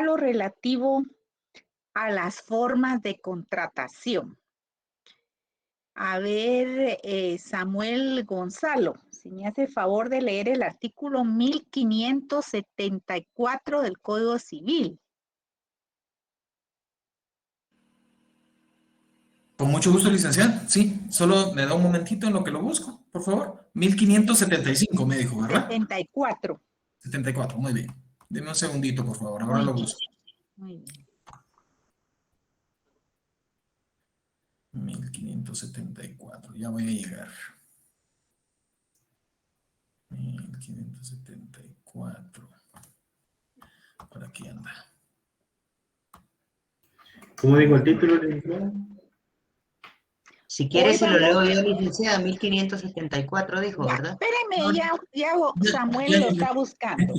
lo relativo a las formas de contratación. A ver, Samuel Gonzalo, si me hace favor de leer el artículo 1574 del Código Civil. Con mucho gusto, licenciada. Sí, solo me da un momentito en lo que lo busco, por favor. 1575 me dijo, ¿verdad? 74. 74, muy bien. Deme un segundito, por favor, ahora Muy lo bien, busco. muy bien. 1574, ya voy a llegar. 1574. Por aquí anda. ¿Cómo digo el título, licenciada? Si quiere, Hoy se lo vamos, leo yo, licenciada, 1574 dijo, ya, ¿verdad? espéreme, ya Ya, Samuel ya lo llegué. está buscando.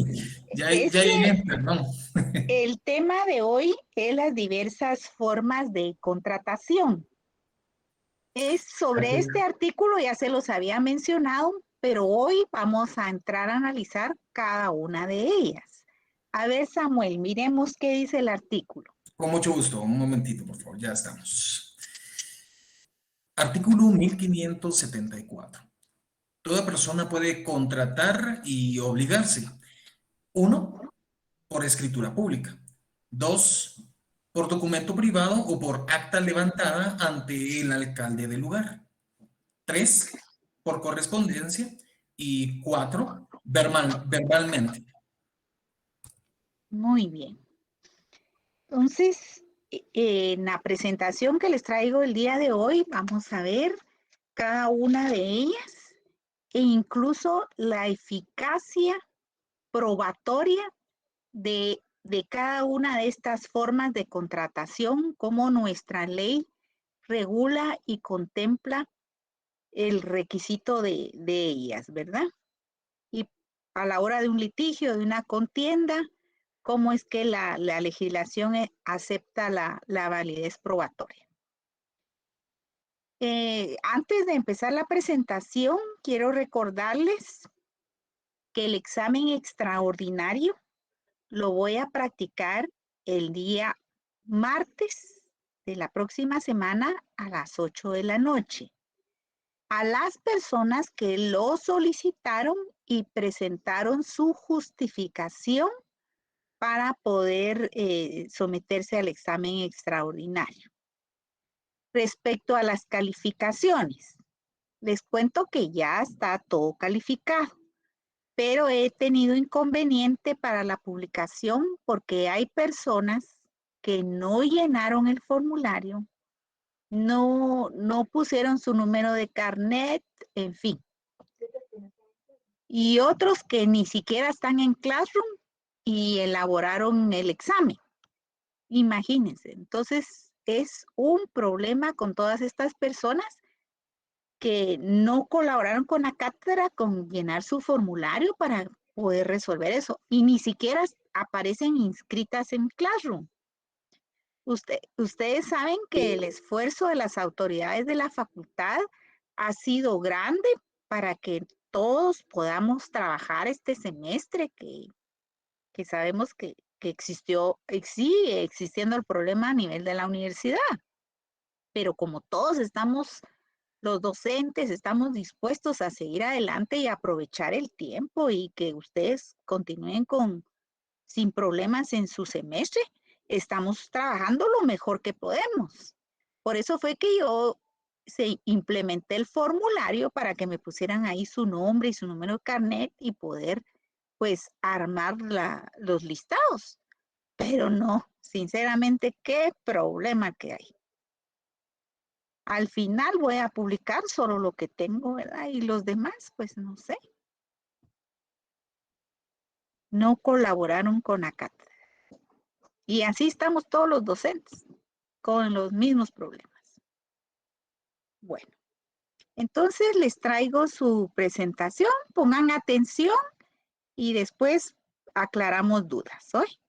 Ya llegué, perdón. El tema de hoy es las diversas formas de contratación. Es sobre este artículo, ya se los había mencionado, pero hoy vamos a entrar a analizar cada una de ellas. A ver, Samuel, miremos qué dice el artículo. Con mucho gusto, un momentito, por favor, ya estamos. Artículo 1574. Toda persona puede contratar y obligarse. 1, por escritura pública. 2, por documento privado o por acta levantada ante el alcalde del lugar. 3, por correspondencia. Y 4, verbalmente. Muy bien. Entonces, en la presentación que les traigo el día de hoy, vamos a ver cada una de ellas e incluso la eficacia probatoria de cada una de estas formas de contratación, cómo nuestra ley regula y contempla el requisito de ellas, ¿verdad? Y a la hora de un litigio, de una contienda, cómo es que la legislación acepta la validez probatoria. Antes de empezar la presentación, quiero recordarles que el examen extraordinario lo voy a practicar el día martes de la próxima semana a las 8 de la noche. A las personas que lo solicitaron y presentaron su justificación para poder someterse al examen extraordinario. Respecto a las calificaciones, les cuento que ya está todo calificado, pero he tenido inconveniente para la publicación porque hay personas que no llenaron el formulario, no pusieron su número de carnet, en fin. Y otros que ni siquiera están en Classroom y elaboraron el examen. Imagínense, entonces es un problema con todas estas personas que no colaboraron con la cátedra con llenar su formulario para poder resolver eso y ni siquiera aparecen inscritas en Classroom. Ustedes saben que el esfuerzo de las autoridades de la facultad ha sido grande para que todos podamos trabajar este semestre, que sabemos que sigue existiendo el problema a nivel de la universidad. Pero como todos estamos, los docentes, estamos dispuestos a seguir adelante y aprovechar el tiempo y que ustedes continúen sin problemas en su semestre, estamos trabajando lo mejor que podemos. Por eso fue que yo implementé el formulario para que me pusieran ahí su nombre y su número de carnet y poder pues armar los listados. Pero no, sinceramente, qué problema que hay. Al final voy a publicar solo lo que tengo, ¿verdad? Y los demás, pues no sé. No colaboraron con la cátedra. Y así estamos todos los docentes, con los mismos problemas. Bueno, entonces les traigo su presentación, pongan atención y después aclaramos dudas. ¿Hoy?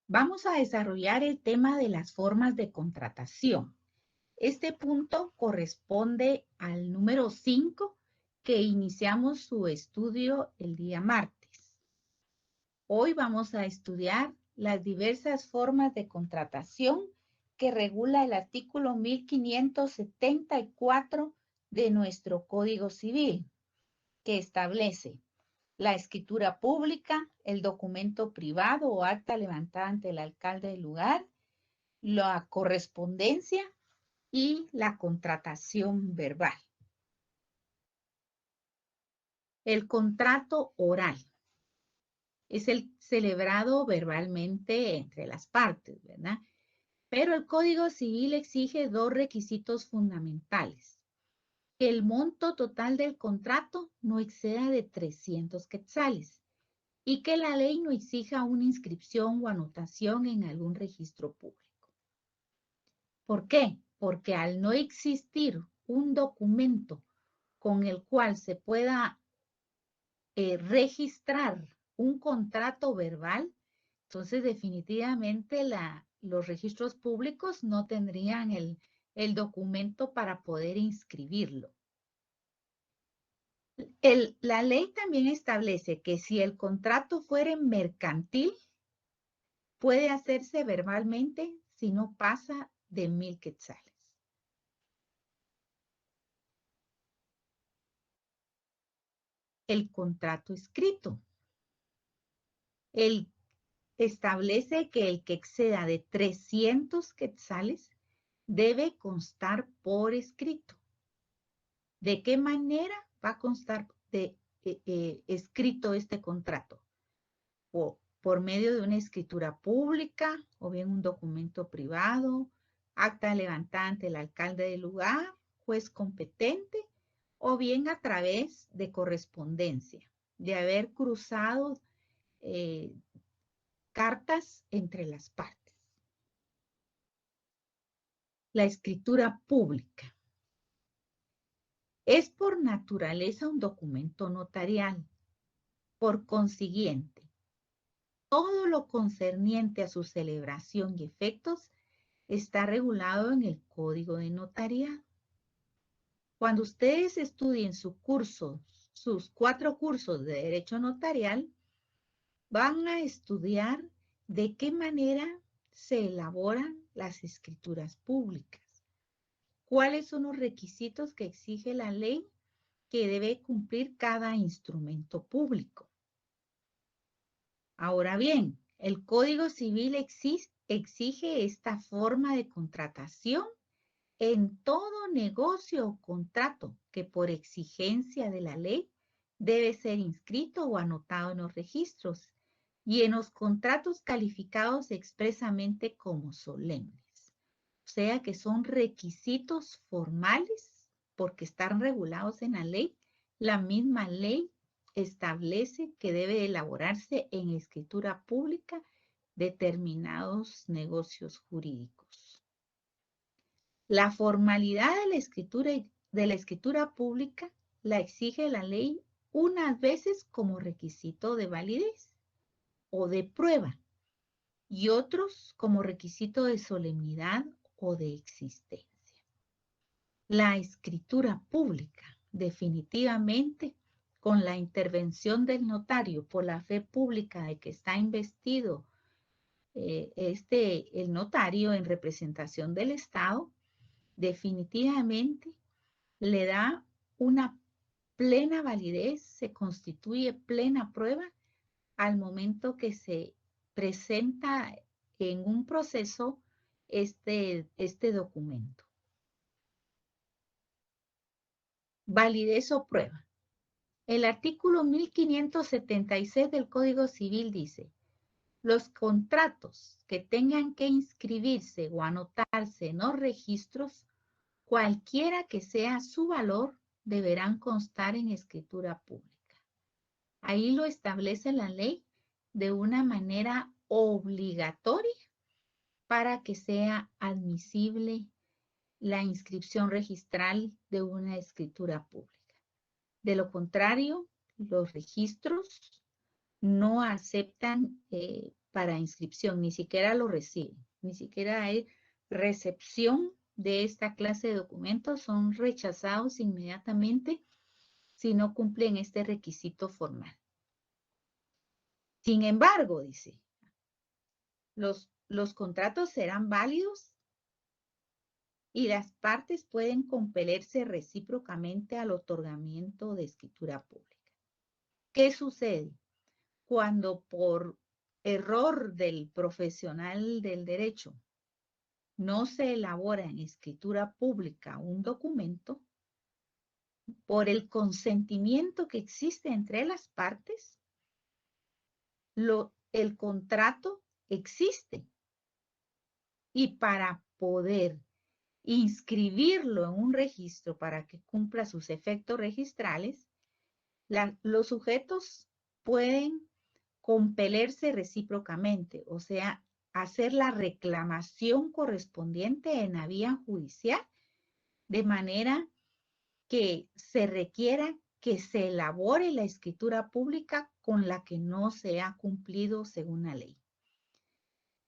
Vamos a desarrollar el tema de las formas de contratación. Este punto corresponde al número 5 que iniciamos su estudio el día martes. Hoy vamos a estudiar las diversas formas de contratación que regula el artículo 1574 de nuestro Código Civil, que establece la escritura pública, el documento privado o acta levantada ante el alcalde del lugar, la correspondencia y la contratación verbal. El contrato oral es el celebrado verbalmente entre las partes, ¿verdad? Pero el Código Civil exige dos requisitos fundamentales: que el monto total del contrato no exceda de 300 quetzales y que la ley no exija una inscripción o anotación en algún registro público. ¿Por qué? Porque al no existir un documento con el cual se pueda registrar un contrato verbal, entonces definitivamente los registros públicos no tendrían el documento para poder inscribirlo. La ley también establece que si el contrato fuera mercantil, puede hacerse verbalmente si no pasa de 1000 quetzales. El contrato escrito. Establece que el que exceda de 300 quetzales debe constar por escrito. ¿De qué manera va a constar escrito este contrato? O por medio de una escritura pública, o bien un documento privado, acta levantada ante el alcalde del lugar, juez competente, o bien a través de correspondencia, de haber cruzado cartas entre las partes. La escritura pública es por naturaleza un documento notarial. Por consiguiente, todo lo concerniente a su celebración y efectos está regulado en el Código de Notariado. Cuando ustedes estudien sus 4 cursos de Derecho Notarial, van a estudiar de qué manera se elaboran las escrituras públicas, cuáles son los requisitos que exige la ley que debe cumplir cada instrumento público. Ahora bien, el Código Civil exige esta forma de contratación en todo negocio o contrato que por exigencia de la ley debe ser inscrito o anotado en los registros y en los contratos calificados expresamente como solemnes. O sea que son requisitos formales porque están regulados en la ley. La misma ley establece que debe elaborarse en escritura pública determinados negocios jurídicos. La formalidad de la escritura pública la exige la ley unas veces como requisito de validez o de prueba y otros como requisito de solemnidad o de existencia. La escritura pública, definitivamente, con la intervención del notario por la fe pública de que está investido el notario en representación del Estado, definitivamente le da una plena validez, se constituye plena prueba al momento que se presenta en un proceso este documento. Validez o prueba. El artículo 1576 del Código Civil dice: los contratos que tengan que inscribirse o anotarse en los registros, cualquiera que sea su valor, deberán constar en escritura pública. Ahí lo establece la ley de una manera obligatoria para que sea admisible la inscripción registral de una escritura pública. De lo contrario, los registros no aceptan para inscripción, ni siquiera lo reciben, ni siquiera hay recepción de esta clase de documentos, son rechazados inmediatamente si no cumplen este requisito formal. Sin embargo, dice, los contratos serán válidos y las partes pueden compelerse recíprocamente al otorgamiento de escritura pública. ¿Qué sucede? Cuando por error del profesional del derecho no se elabora en escritura pública un documento, por el consentimiento que existe entre las partes, el contrato existe. Y para poder inscribirlo en un registro para que cumpla sus efectos registrales, los sujetos pueden compelerse recíprocamente, o sea, hacer la reclamación correspondiente en la vía judicial, de manera que se requiera que se elabore la escritura pública con la que no se ha cumplido según la ley.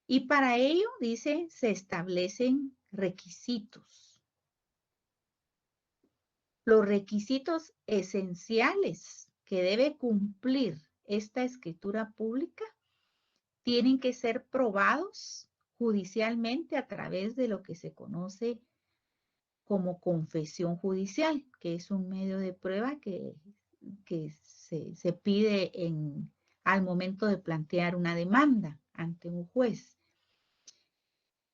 Y para ello, dice, se establecen requisitos. Los requisitos esenciales que debe cumplir esta escritura pública tienen que ser probados judicialmente a través de lo que se conoce como confesión judicial, que es un medio de prueba que se pide al momento de plantear una demanda ante un juez.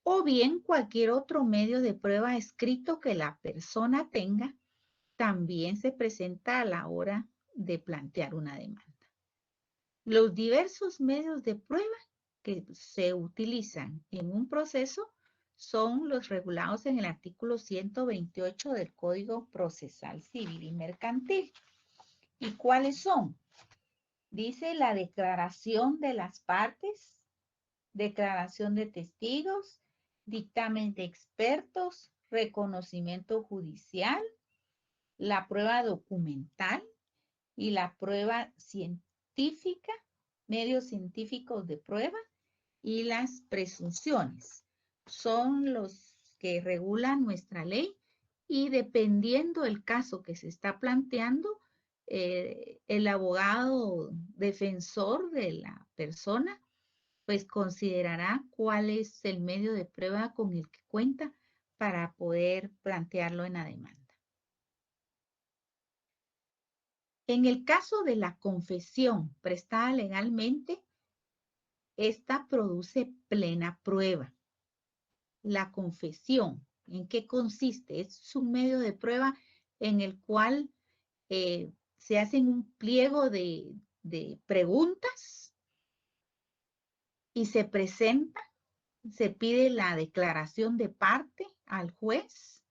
O bien cualquier otro medio de prueba escrito que la persona tenga, también se presenta a la hora de plantear una demanda. Los diversos medios de prueba que se utilizan en un proceso son los regulados en el artículo 128 del Código Procesal Civil y Mercantil. ¿Y cuáles son? Dice la declaración de las partes, declaración de testigos, dictamen de expertos, reconocimiento judicial, la prueba documental y la prueba científica, medios científicos de prueba y las presunciones. Son los que regulan nuestra ley y dependiendo del caso que se está planteando, el abogado defensor de la persona pues considerará cuál es el medio de prueba con el que cuenta para poder plantearlo en la demanda. En el caso de la confesión prestada legalmente, esta produce plena prueba. La confesión, ¿en qué consiste? Es un medio de prueba en el cual se hacen un pliego de preguntas y se presenta, se pide la declaración de parte al juez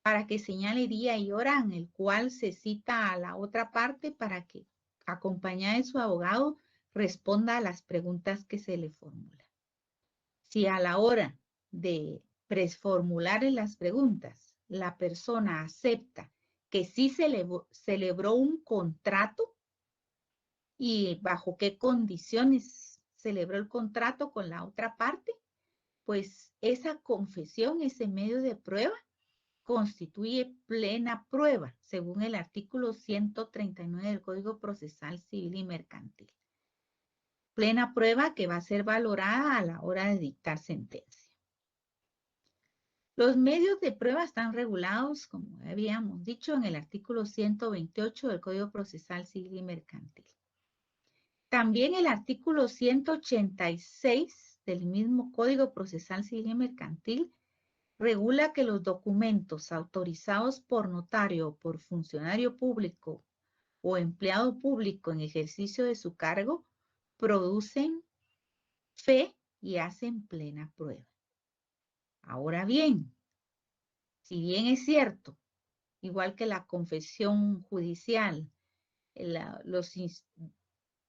para que señale día y hora en el cual se cita a la otra parte para que, acompañada de su abogado, responda a las preguntas que se le formulan. Si a la hora de formular las preguntas, la persona acepta que sí celebró un contrato y bajo qué condiciones celebró el contrato con la otra parte, pues esa confesión, ese medio de prueba, constituye plena prueba, según el artículo 139 del Código Procesal Civil y Mercantil. Plena prueba que va a ser valorada a la hora de dictar sentencia. Los medios de prueba están regulados, como habíamos dicho, en el artículo 128 del Código Procesal Civil y Mercantil. También el artículo 186 del mismo Código Procesal Civil y Mercantil regula que los documentos autorizados por notario o por funcionario público o empleado público en ejercicio de su cargo producen fe y hacen plena prueba. Ahora bien, si bien es cierto, igual que la confesión judicial,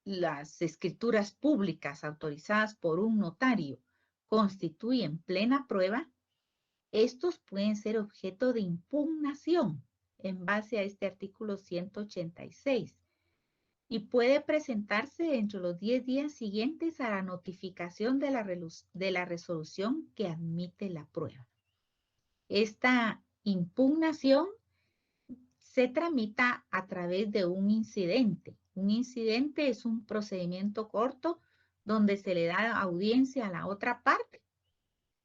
las escrituras públicas autorizadas por un notario constituyen plena prueba, estos pueden ser objeto de impugnación en base a este artículo 186 y puede presentarse dentro de los 10 días siguientes a la notificación de la resolución que admite la prueba. Esta impugnación se tramita a través de un incidente. Un incidente es un procedimiento corto donde se le da audiencia a la otra parte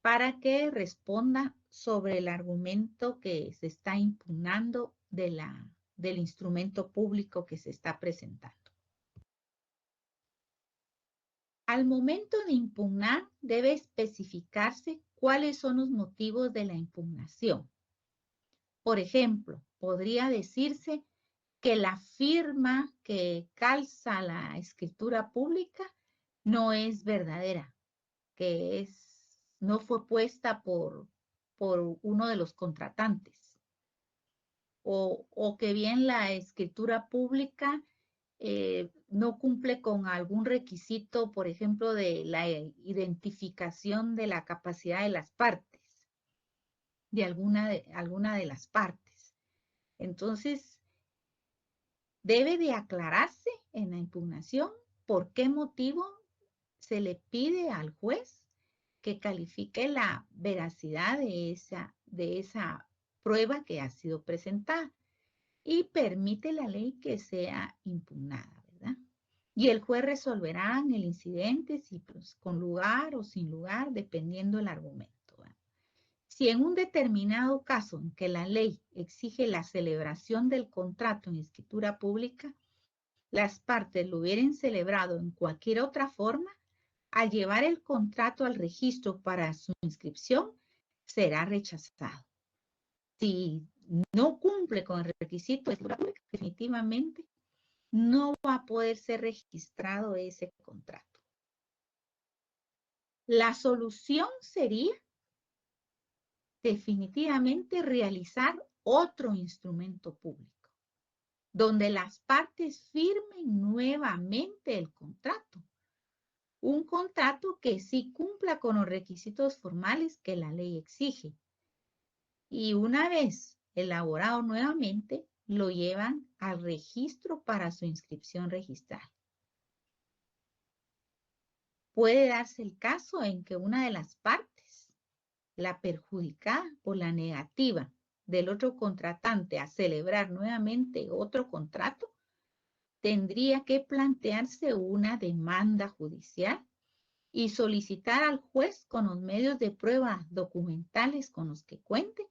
para que responda sobre el argumento que se está impugnando del instrumento público que se está presentando. Al momento de impugnar, debe especificarse cuáles son los motivos de la impugnación. Por ejemplo, podría decirse que la firma que calza la escritura pública no es verdadera, que no fue puesta por uno de los contratantes, o que bien la escritura pública no cumple con algún requisito, por ejemplo, de la identificación de la capacidad de las partes, de alguna de las partes. Entonces, debe de aclararse en la impugnación por qué motivo se le pide al juez que califique la veracidad de esa prueba que ha sido presentada y permite la ley que sea impugnada, ¿verdad? Y el juez resolverá en el incidente si pues, con lugar o sin lugar, dependiendo del argumento, ¿verdad? Si en un determinado caso en que la ley exige la celebración del contrato en escritura pública, las partes lo hubieran celebrado en cualquier otra forma, al llevar el contrato al registro para su inscripción, será rechazado. Si no cumple con el requisito de escritura pública, definitivamente no va a poder ser registrado ese contrato. La solución sería definitivamente realizar otro instrumento público, donde las partes firmen nuevamente el contrato. Un contrato que sí cumpla con los requisitos formales que la ley exige. Y una vez elaborado nuevamente, lo llevan al registro para su inscripción registral. Puede darse el caso en que una de las partes, la perjudicada por la negativa del otro contratante a celebrar nuevamente otro contrato, tendría que plantearse una demanda judicial y solicitar al juez con los medios de prueba documentales con los que cuente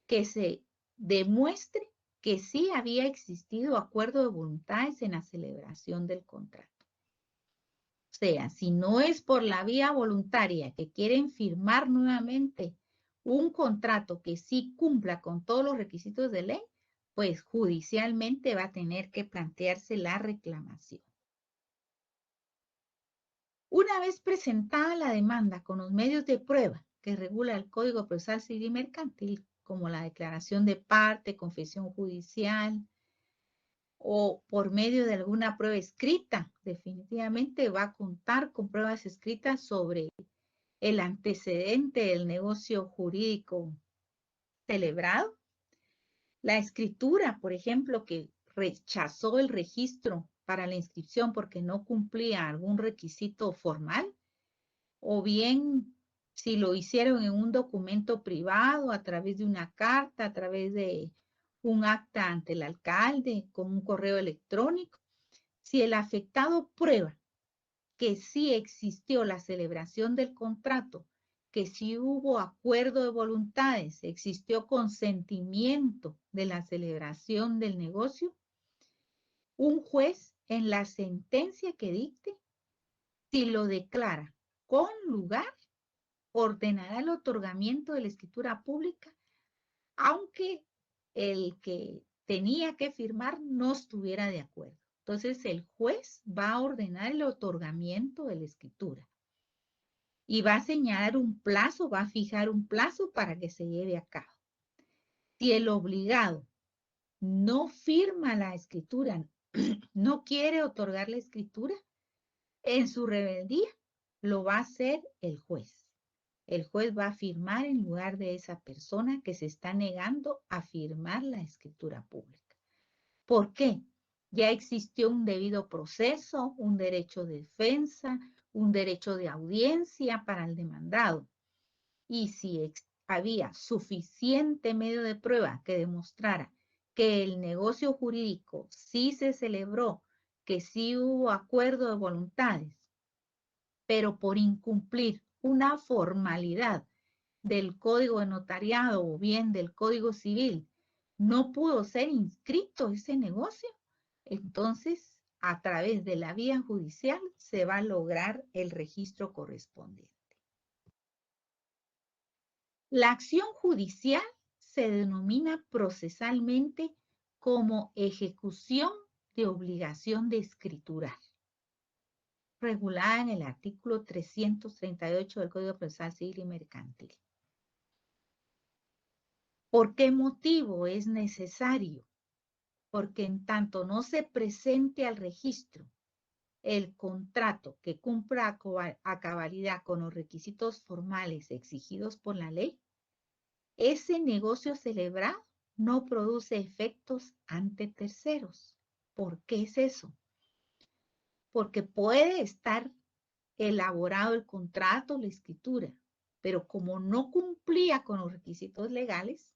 que se demuestre que sí había existido acuerdo de voluntades en la celebración del contrato. O sea, si no es por la vía voluntaria que quieren firmar nuevamente un contrato que sí cumpla con todos los requisitos de ley, pues judicialmente va a tener que plantearse la reclamación. Una vez presentada la demanda con los medios de prueba que regula el Código Procesal Civil y Mercantil, como la declaración de parte, confesión judicial, o por medio de alguna prueba escrita, definitivamente va a contar con pruebas escritas sobre el antecedente del negocio jurídico celebrado. La escritura, por ejemplo, que rechazó el registro para la inscripción porque no cumplía algún requisito formal, o bien si lo hicieron en un documento privado, a través de una carta, a través de un acta ante el alcalde, con un correo electrónico. Si el afectado prueba que sí existió la celebración del contrato, que sí hubo acuerdo de voluntades, existió consentimiento de la celebración del negocio, un juez en la sentencia que dicte, si lo declara con lugar, ordenará el otorgamiento de la escritura pública, aunque el que tenía que firmar no estuviera de acuerdo. Entonces el juez va a ordenar el otorgamiento de la escritura y va a señalar un plazo, va a fijar un plazo para que se lleve a cabo. Si el obligado no firma la escritura, no quiere otorgar la escritura, en su rebeldía lo va a hacer el juez. El juez va a firmar en lugar de esa persona que se está negando a firmar la escritura pública. ¿Por qué? Ya existió un debido proceso, un derecho de defensa, un derecho de audiencia para el demandado. Y si había suficiente medio de prueba que demostrara que el negocio jurídico sí se celebró, que sí hubo acuerdo de voluntades, pero por incumplir una formalidad del Código de Notariado o bien del Código Civil, no pudo ser inscrito ese negocio, entonces a través de la vía judicial se va a lograr el registro correspondiente. La acción judicial se denomina procesalmente como ejecución de obligación de escriturar, regulada en el artículo 338 del Código Procesal Civil y Mercantil. ¿Por qué motivo es necesario? Porque en tanto no se presente al registro el contrato que cumpla a cabalidad con los requisitos formales exigidos por la ley, ese negocio celebrado no produce efectos ante terceros. ¿Por qué es eso? Porque puede estar elaborado el contrato, la escritura, pero como no cumplía con los requisitos legales,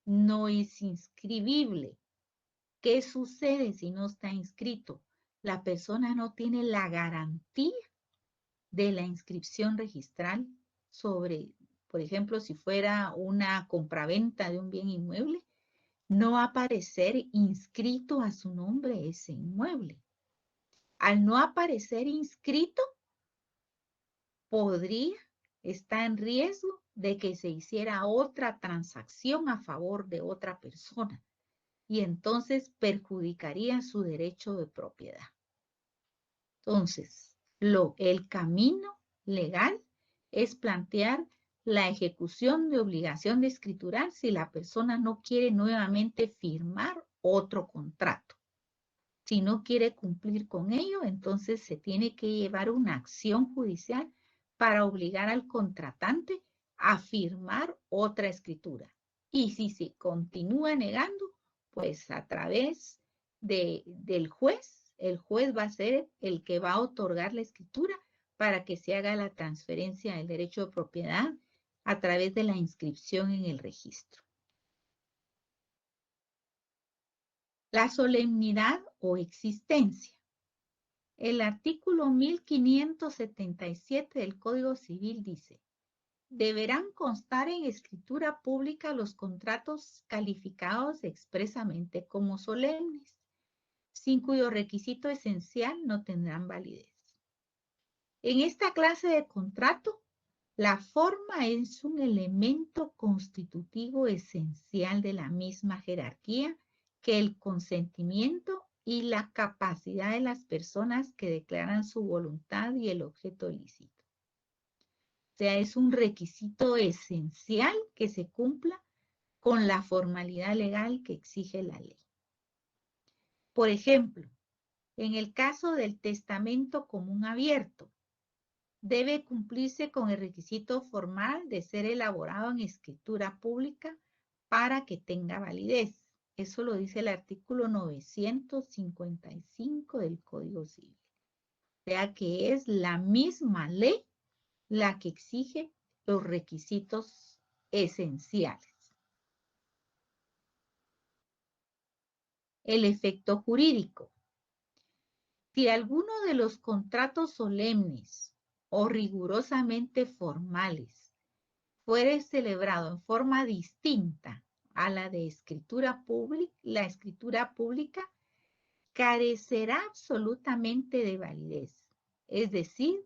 no es inscribible. ¿Qué sucede si no está inscrito? La persona no tiene la garantía de la inscripción registral sobre, por ejemplo, si fuera una compraventa de un bien inmueble, no va a aparecer inscrito a su nombre ese inmueble. Al no aparecer inscrito, podría estar en riesgo de que se hiciera otra transacción a favor de otra persona y entonces perjudicaría su derecho de propiedad. Entonces, el camino legal es plantear la ejecución de obligación de escriturar si la persona no quiere nuevamente firmar otro contrato. Si no quiere cumplir con ello, entonces se tiene que llevar una acción judicial para obligar al contratante a firmar otra escritura. Y si se continúa negando, pues a través del juez, el juez va a ser el que va a otorgar la escritura para que se haga la transferencia del derecho de propiedad a través de la inscripción en el registro. La solemnidad o existencia. El artículo 1577 del Código Civil dice: deberán constar en escritura pública los contratos calificados expresamente como solemnes, sin cuyo requisito esencial no tendrán validez. En esta clase de contrato, la forma es un elemento constitutivo esencial de la misma jerarquía que el consentimiento y la capacidad de las personas que declaran su voluntad y el objeto lícito. O sea, es un requisito esencial que se cumpla con la formalidad legal que exige la ley. Por ejemplo, en el caso del testamento común abierto, debe cumplirse con el requisito formal de ser elaborado en escritura pública para que tenga validez. Eso lo dice el artículo 955 del Código Civil. O sea que es la misma ley la que exige los requisitos esenciales. El efecto jurídico. Si alguno de los contratos solemnes o rigurosamente formales fuere celebrado en forma distinta a la de escritura pública, la escritura pública carecerá absolutamente de validez, es decir,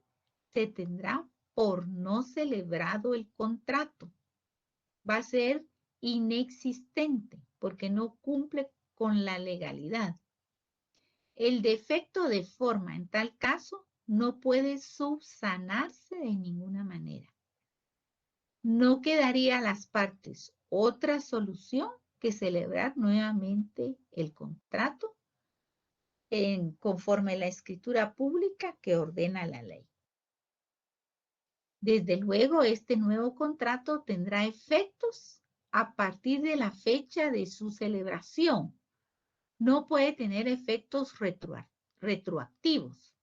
se tendrá por no celebrado el contrato. Va a ser inexistente porque no cumple con la legalidad. El defecto de forma en tal caso no puede subsanarse de ninguna manera. No quedaría a las partes otra solución que celebrar nuevamente el contrato conforme a la escritura pública que ordena la ley. Desde luego, este nuevo contrato tendrá efectos a partir de la fecha de su celebración. No puede tener efectos retroactivos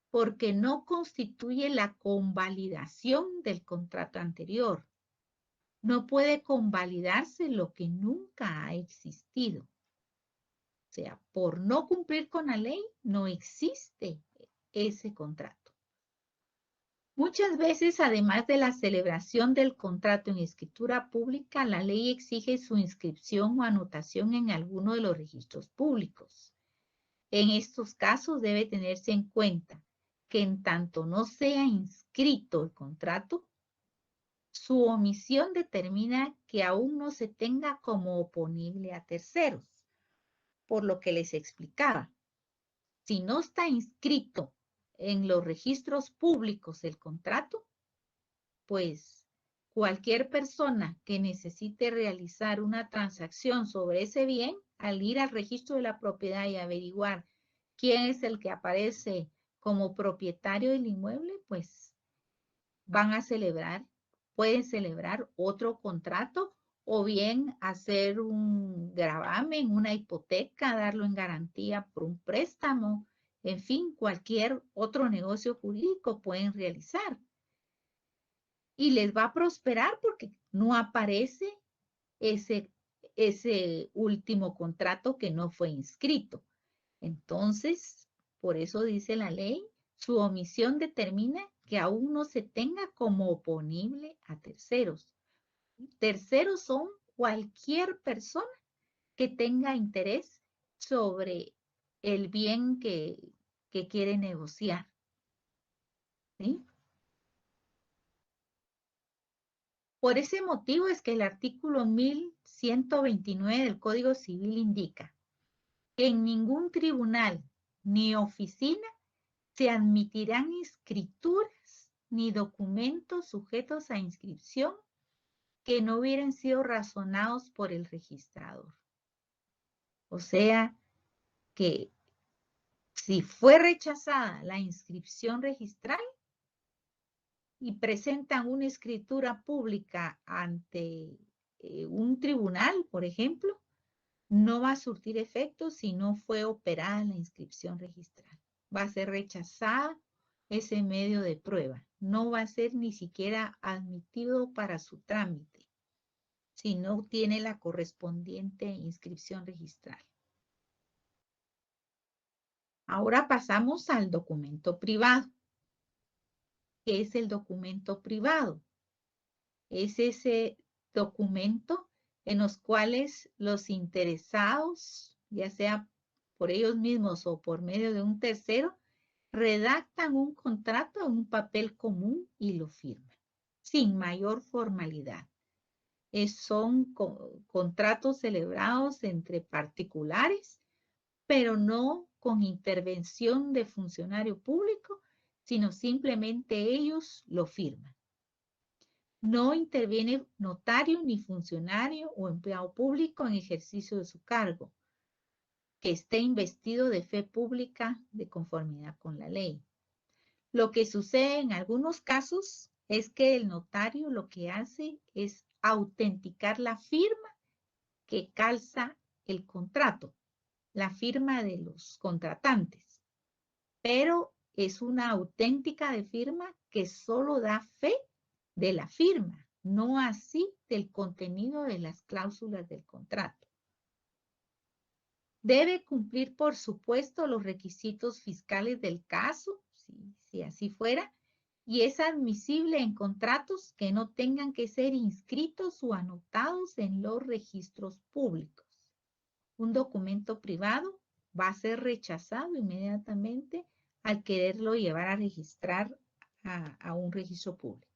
porque no constituye la convalidación del contrato anterior. No puede convalidarse lo que nunca ha existido. sea, por no cumplir con la ley, no existe ese contrato. Muchas veces, además de la celebración del contrato en escritura pública, la ley exige su inscripción o anotación en alguno de los registros públicos. En estos casos debe tenerse en cuenta que en tanto no sea inscrito el contrato, su omisión determina que aún no se tenga como oponible a terceros. Por lo que les explicaba, si no está inscrito en los registros públicos el contrato, pues cualquier persona que necesite realizar una transacción sobre ese bien, al ir al registro de la propiedad y averiguar quién es el que aparece como propietario del inmueble, pues pueden celebrar otro contrato o bien hacer un gravamen, una hipoteca, darlo en garantía por un préstamo, en fin, cualquier otro negocio jurídico pueden realizar. Y les va a prosperar porque no aparece ese último contrato que no fue inscrito. Entonces, por eso dice la ley, su omisión determina que aún no se tenga como oponible a terceros. Terceros son cualquier persona que tenga interés sobre el bien que quiere negociar. ¿Sí? Por ese motivo es que el artículo 1129 del Código Civil indica que en ningún tribunal ni oficina se admitirán escrituras ni documentos sujetos a inscripción que no hubieran sido razonados por el registrador. O sea que si fue rechazada la inscripción registral y presentan una escritura pública ante un tribunal, por ejemplo, no va a surtir efecto si no fue operada la inscripción registral. Va a ser rechazada ese medio de prueba. No va a ser ni siquiera admitido para su trámite si no tiene la correspondiente inscripción registral. Ahora pasamos al documento privado. ¿Qué es el documento privado? Es ese documento en los cuales los interesados, ya sea por ellos mismos o por medio de un tercero, redactan un contrato en un papel común y lo firman, sin mayor formalidad. Son contratos celebrados entre particulares, pero no con intervención de funcionario público, sino simplemente ellos lo firman. No interviene notario ni funcionario o empleado público en ejercicio de su cargo, que esté investido de fe pública de conformidad con la ley. Lo que sucede en algunos casos es que el notario lo que hace es autenticar la firma que calza el contrato, la firma de los contratantes, pero es una auténtica de firma que solo da fe de la firma, no así del contenido de las cláusulas del contrato. Debe cumplir, por supuesto, los requisitos fiscales del caso, si así fuera, y es admisible en contratos que no tengan que ser inscritos o anotados en los registros públicos. Un documento privado va a ser rechazado inmediatamente al quererlo llevar a registrar a un registro público.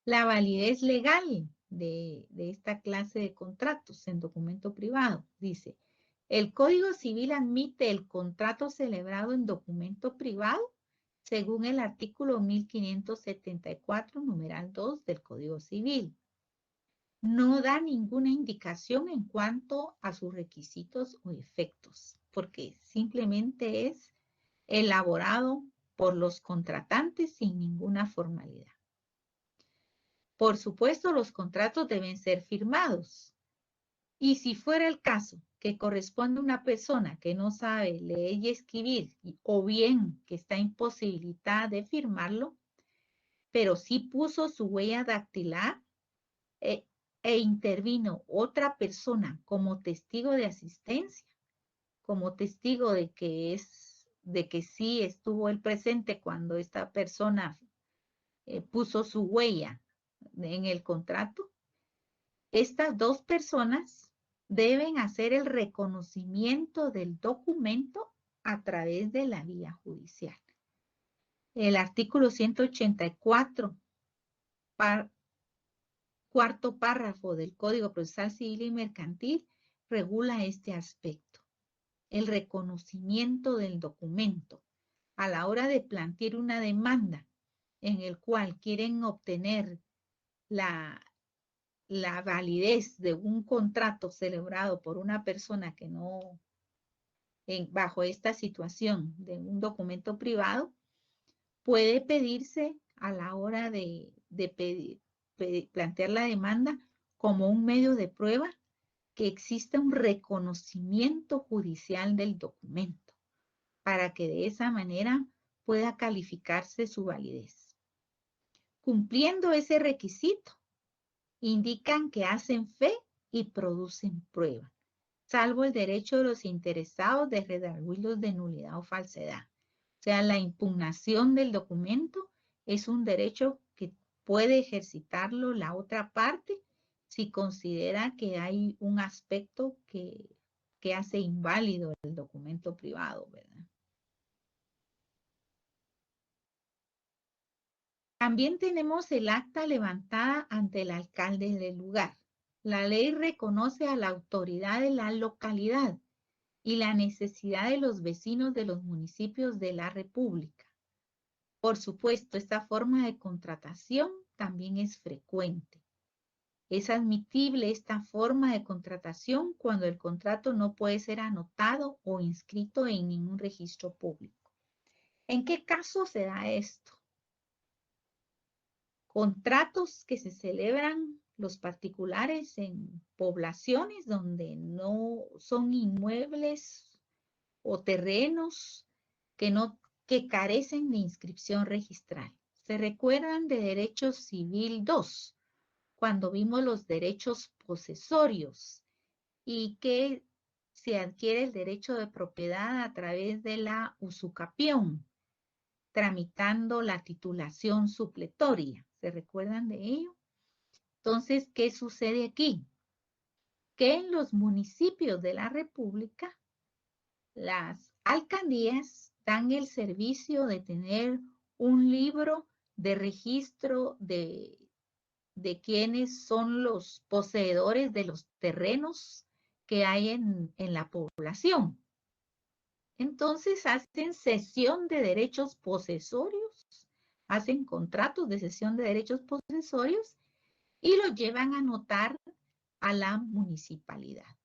La validez legal de esta clase de contratos en documento privado dice: el Código Civil admite el contrato celebrado en documento privado según el artículo 1574, numeral 2 del Código Civil. No da ninguna indicación en cuanto a sus requisitos o efectos, porque simplemente es elaborado por los contratantes sin ninguna formalidad. Por supuesto, los contratos deben ser firmados. Y si fuera el caso que corresponde a una persona que no sabe leer y escribir, o bien que está imposibilitada de firmarlo, pero sí puso su huella dactilar, e intervino otra persona como testigo de asistencia, como testigo de que sí estuvo él presente cuando esta persona puso su huella en el contrato, estas dos personas deben hacer el reconocimiento del documento a través de la vía judicial. El artículo 184, cuarto párrafo del Código Procesal Civil y Mercantil regula este aspecto, el reconocimiento del documento. A la hora de plantear una demanda en el cual quieren obtener la validez de un contrato celebrado por una persona que no, bajo esta situación de un documento privado, puede pedirse a la hora de plantear la demanda como un medio de prueba que exista un reconocimiento judicial del documento para que de esa manera pueda calificarse su validez. Cumpliendo ese requisito, indican que hacen fe y producen prueba, salvo el derecho de los interesados de redarguirlos de nulidad o falsedad. O sea, la impugnación del documento es un derecho que puede ejercitarlo la otra parte si considera que hay un aspecto que hace inválido el documento privado, ¿verdad? También tenemos el acta levantada ante el alcalde del lugar. La ley reconoce a la autoridad de la localidad y la necesidad de los vecinos de los municipios de la República. Por supuesto, esta forma de contratación también es frecuente. Es admitible esta forma de contratación cuando el contrato no puede ser anotado o inscrito en ningún registro público. ¿En qué caso se da esto? Contratos que se celebran los particulares en poblaciones donde no son inmuebles o terrenos que carecen de inscripción registral. ¿Se recuerdan de Derecho Civil 2? Cuando vimos los derechos posesorios y que se adquiere el derecho de propiedad a través de la usucapión, tramitando la titulación supletoria. ¿Se recuerdan de ello? Entonces, ¿qué sucede aquí? Que en los municipios de la República, las alcaldías dan el servicio de tener un libro de registro de quiénes son los poseedores de los terrenos que hay en la población. Entonces hacen cesión de derechos posesorios, hacen contratos de cesión de derechos posesorios y los llevan a anotar a la municipalidad.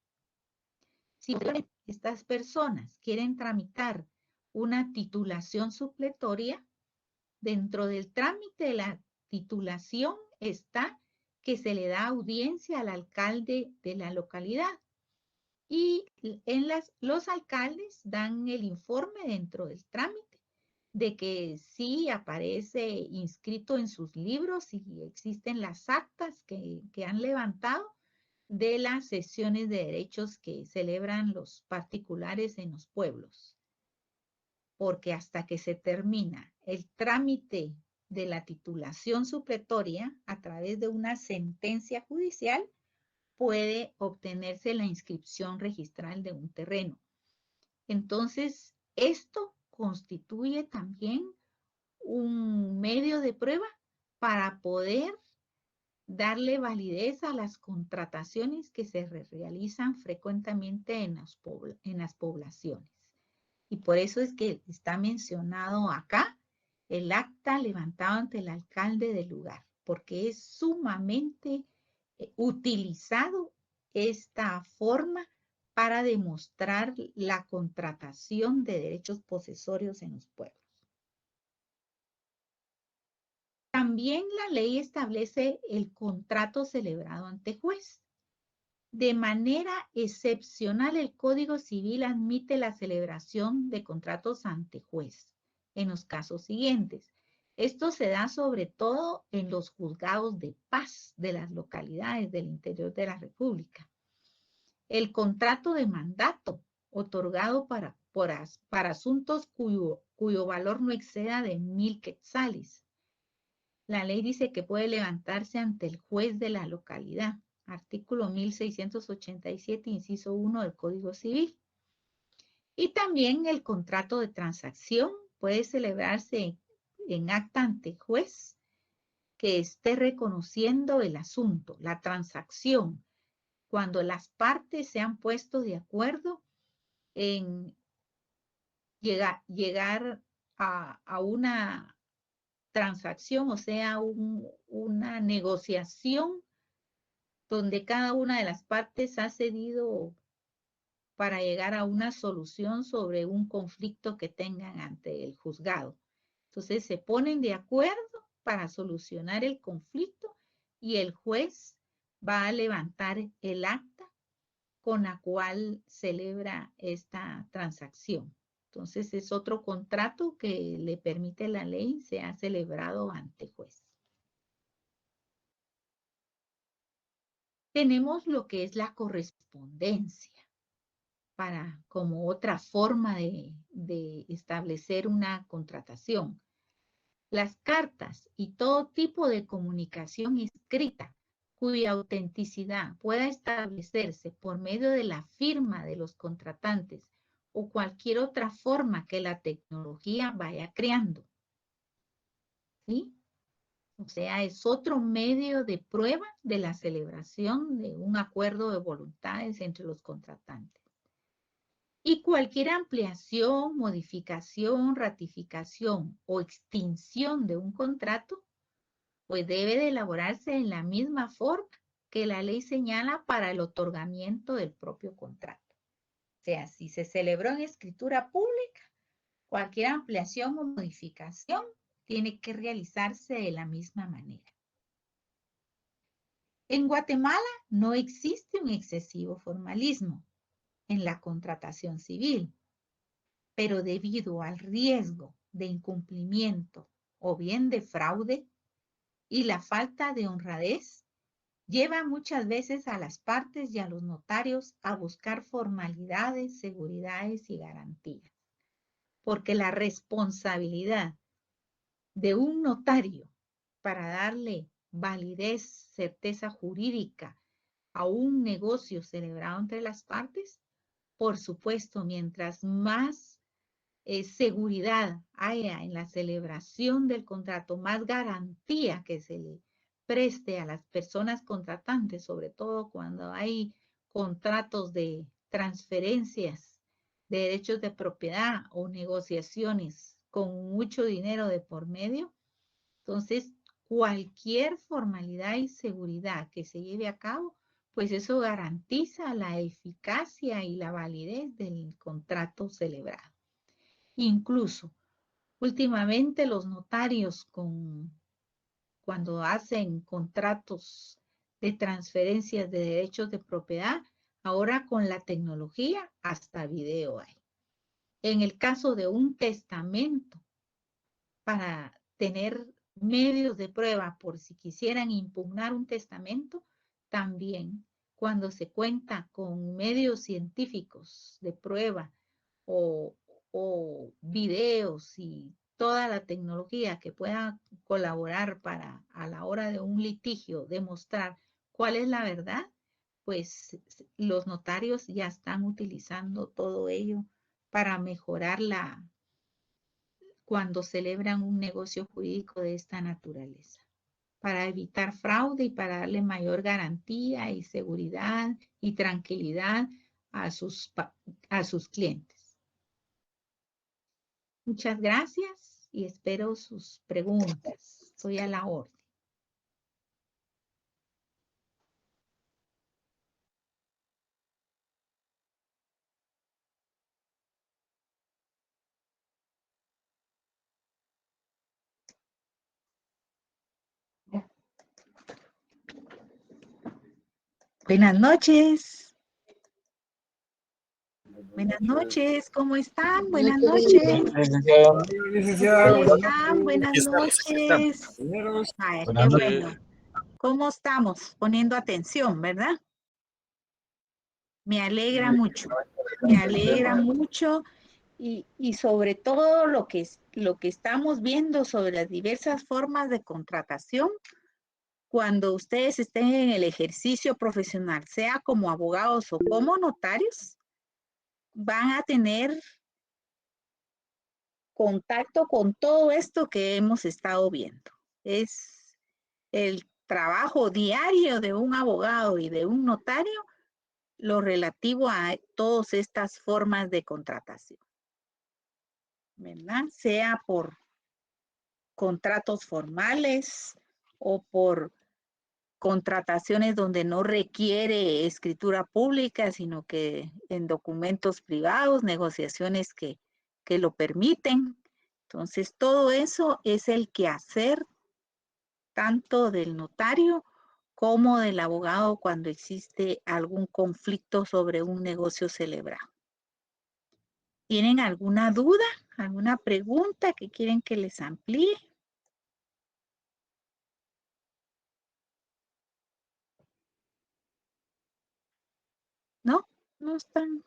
Si estas personas quieren tramitar una titulación supletoria, dentro del trámite de la titulación está que se le da audiencia al alcalde de la localidad y los alcaldes dan el informe dentro del trámite de que sí aparece inscrito en sus libros y existen las actas que han levantado de las sesiones de derechos que celebran los particulares en los pueblos. Porque hasta que se termina el trámite de la titulación supletoria a través de una sentencia judicial, puede obtenerse la inscripción registral de un terreno. Entonces, esto constituye también un medio de prueba para poder darle validez a las contrataciones que se realizan frecuentemente en las poblaciones. Y por eso es que está mencionado acá el acta levantado ante el alcalde del lugar, porque es sumamente utilizado esta forma para demostrar la contratación de derechos posesorios en los pueblos. También la ley establece el contrato celebrado ante juez. De manera excepcional, el Código Civil admite la celebración de contratos ante juez en los casos siguientes. Esto se da sobre todo en los juzgados de paz de las localidades del interior de la República. El contrato de mandato otorgado para asuntos cuyo valor no exceda de 1,000 quetzales. La ley dice que puede levantarse ante el juez de la localidad. Artículo 1687, inciso 1 del Código Civil. Y también el contrato de transacción puede celebrarse en acta ante juez que esté reconociendo el asunto, la transacción, cuando las partes se han puesto de acuerdo en llegar a una transacción, o sea, una negociación donde cada una de las partes ha cedido para llegar a una solución sobre un conflicto que tengan ante el juzgado. Entonces se ponen de acuerdo para solucionar el conflicto y el juez va a levantar el acta con la cual celebra esta transacción. Entonces es otro contrato que le permite la ley sea celebrado ante juez. Tenemos lo que es la correspondencia como otra forma de establecer una contratación. Las cartas y todo tipo de comunicación escrita cuya autenticidad pueda establecerse por medio de la firma de los contratantes o cualquier otra forma que la tecnología vaya creando. ¿Sí? O sea, es otro medio de prueba de la celebración de un acuerdo de voluntades entre los contratantes. Y cualquier ampliación, modificación, ratificación o extinción de un contrato, pues debe de elaborarse en la misma forma que la ley señala para el otorgamiento del propio contrato. O sea, si se celebró en escritura pública, cualquier ampliación o modificación tiene que realizarse de la misma manera. En Guatemala no existe un excesivo formalismo en la contratación civil, pero debido al riesgo de incumplimiento o bien de fraude y la falta de honradez, lleva muchas veces a las partes y a los notarios a buscar formalidades, seguridades y garantías, porque la responsabilidad de un notario para darle validez, certeza jurídica a un negocio celebrado entre las partes, por supuesto, mientras más seguridad haya en la celebración del contrato, más garantía que se le preste a las personas contratantes, sobre todo cuando hay contratos de transferencias de derechos de propiedad o negociaciones con mucho dinero de por medio. Entonces, cualquier formalidad y seguridad que se lleve a cabo, pues eso garantiza la eficacia y la validez del contrato celebrado. Incluso, últimamente los notarios cuando hacen contratos de transferencias de derechos de propiedad, ahora con la tecnología hasta video hay. En el caso de un testamento, para tener medios de prueba por si quisieran impugnar un testamento, también cuando se cuenta con medios científicos de prueba o videos y toda la tecnología que pueda colaborar para a la hora de un litigio demostrar cuál es la verdad, pues los notarios ya están utilizando todo ello para mejorar cuando celebran un negocio jurídico de esta naturaleza, para evitar fraude y para darle mayor garantía y seguridad y tranquilidad a sus clientes. Muchas gracias y espero sus preguntas. Estoy a la orden. Buenas noches. Buenas noches, ¿cómo están? Buenas noches. ¿Cómo están? Buenas noches. Ay, qué bueno. ¿Cómo estamos? Poniendo atención, ¿verdad? Me alegra mucho. Me alegra mucho y sobre todo lo que estamos viendo sobre las diversas formas de contratación cuando ustedes estén en el ejercicio profesional, sea como abogados o como notarios, van a tener contacto con todo esto que hemos estado viendo. Es el trabajo diario de un abogado y de un notario lo relativo a todas estas formas de contratación, ¿verdad? Sea por contratos formales o por contrataciones donde no requiere escritura pública, sino que en documentos privados, negociaciones que lo permiten. Entonces, todo eso es el quehacer tanto del notario como del abogado cuando existe algún conflicto sobre un negocio celebrado. ¿Tienen alguna duda, alguna pregunta que quieren que les amplíe? ¿No? No están.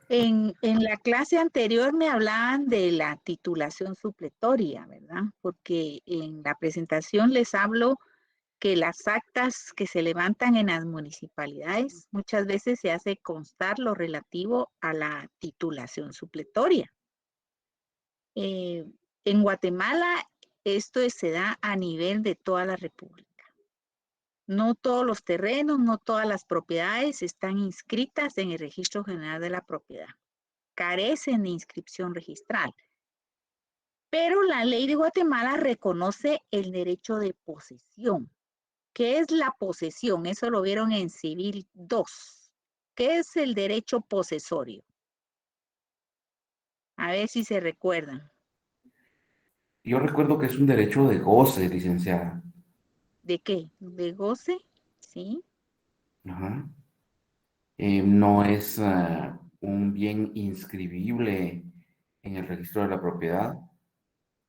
En la clase anterior me hablaban de la titulación supletoria, ¿verdad? Porque en la presentación les hablo que las actas que se levantan en las municipalidades muchas veces se hace constar lo relativo a la titulación supletoria. En Guatemala esto se da a nivel de toda la República. No todos los terrenos, no todas las propiedades están inscritas en el Registro General de la Propiedad. Carecen de inscripción registral. Pero la ley de Guatemala reconoce el derecho de posesión. ¿Qué es la posesión? Eso lo vieron en Civil 2. ¿Qué es el derecho posesorio? A ver si se recuerdan. Yo recuerdo que es un derecho de goce, licenciada. ¿De qué? ¿De goce? Sí. Ajá. No es un bien inscribible en el registro de la propiedad,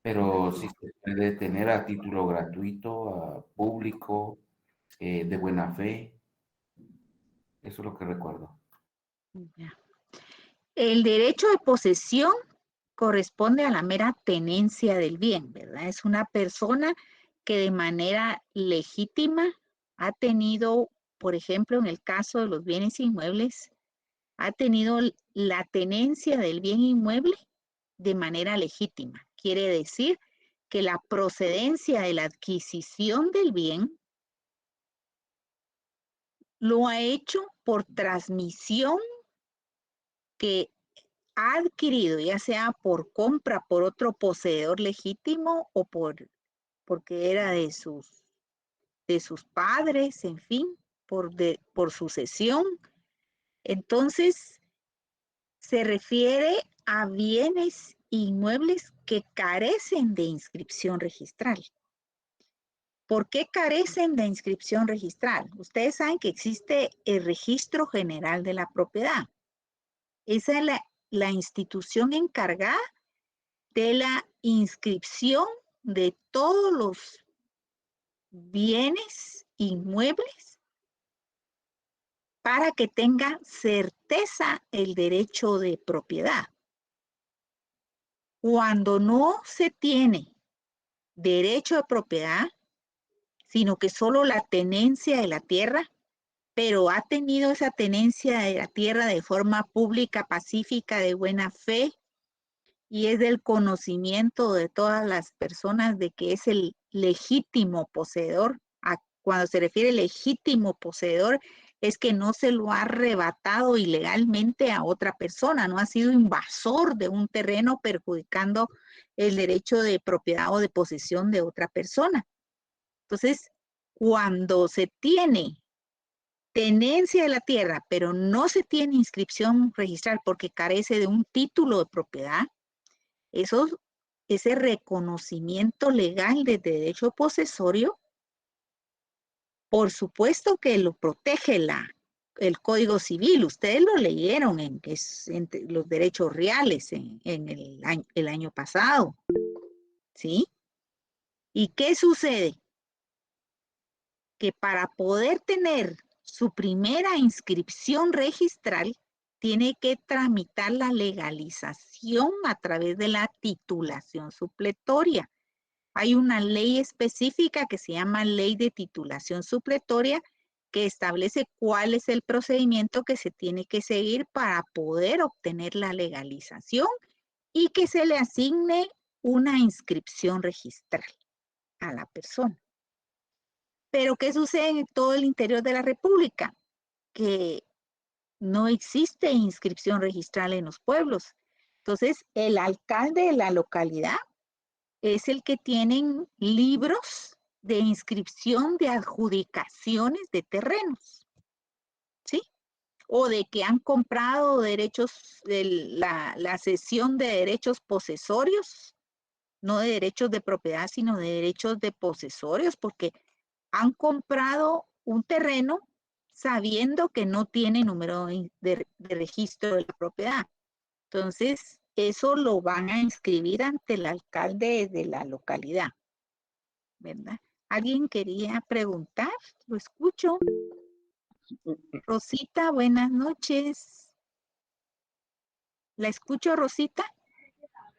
pero sí se puede tener a título gratuito, público, de buena fe. Eso es lo que recuerdo. Ya. El derecho de posesión corresponde a la mera tenencia del bien, ¿verdad? Es una persona que de manera legítima ha tenido, por ejemplo, en el caso de los bienes inmuebles, ha tenido la tenencia del bien inmueble de manera legítima. Quiere decir que la procedencia de la adquisición del bien lo ha hecho por transmisión que ha adquirido, ya sea por compra por otro poseedor legítimo o porque era de sus padres, en fin, por sucesión. Entonces, se refiere a bienes inmuebles que carecen de inscripción registral. ¿Por qué carecen de inscripción registral? Ustedes saben que existe el Registro General de la Propiedad. Esa es la institución encargada de la inscripción de todos los bienes inmuebles para que tenga certeza el derecho de propiedad. Cuando no se tiene derecho de propiedad, sino que solo la tenencia de la tierra, pero ha tenido esa tenencia de la tierra de forma pública, pacífica, de buena fe, y es del conocimiento de todas las personas de que es el legítimo poseedor. Cuando se refiere legítimo poseedor, es que no se lo ha arrebatado ilegalmente a otra persona, no ha sido invasor de un terreno perjudicando el derecho de propiedad o de posesión de otra persona. Entonces, cuando se tiene tenencia de la tierra, pero no se tiene inscripción registral porque carece de un título de propiedad, ese reconocimiento legal de derecho posesorio, por supuesto que lo protege el Código Civil, ustedes lo leyeron en los derechos reales en el año pasado, ¿sí? ¿Y qué sucede? Que para poder tener su primera inscripción registral, tiene que tramitar la legalización a través de la titulación supletoria. Hay una ley específica que se llama Ley de Titulación Supletoria, que establece cuál es el procedimiento que se tiene que seguir para poder obtener la legalización y que se le asigne una inscripción registral a la persona. Pero ¿qué sucede en todo el interior de la República? Que no existe inscripción registral en los pueblos. Entonces, el alcalde de la localidad es el que tienen libros de inscripción de adjudicaciones de terrenos, ¿sí? O de que han comprado derechos, la cesión de derechos posesorios, no de derechos de propiedad, sino de derechos de posesorios, porque han comprado un terreno sabiendo que no tiene número de registro de la propiedad. Entonces, eso lo van a inscribir ante el alcalde de la localidad, ¿verdad? ¿Alguien quería preguntar? Lo escucho. Rosita, buenas noches. ¿La escucho, Rosita?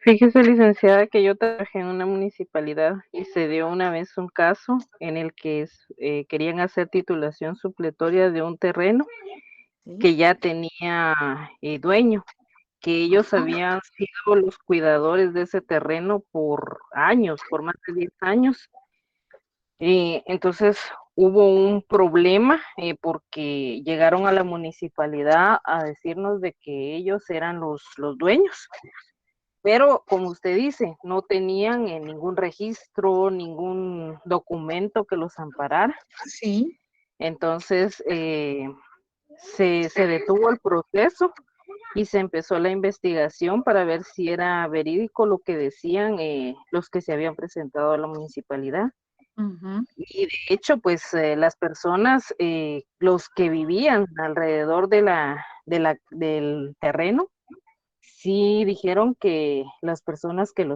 Fíjese, licenciada, que yo trabajé en una municipalidad y se dio una vez un caso en el que querían hacer titulación supletoria de un terreno Sí. que ya tenía dueño, que ellos habían sido los cuidadores de ese terreno por años, por más de 10 años. Entonces hubo un problema porque llegaron a la municipalidad a decirnos de que ellos eran los dueños. Pero, como usted dice, no tenían ningún registro, ningún documento que los amparara. Sí. Entonces, se detuvo el proceso y se empezó la investigación para ver si era verídico lo que decían los que se habían presentado a la municipalidad. Uh-huh. Y de hecho, pues las personas, los que vivían alrededor del terreno, sí dijeron que las personas que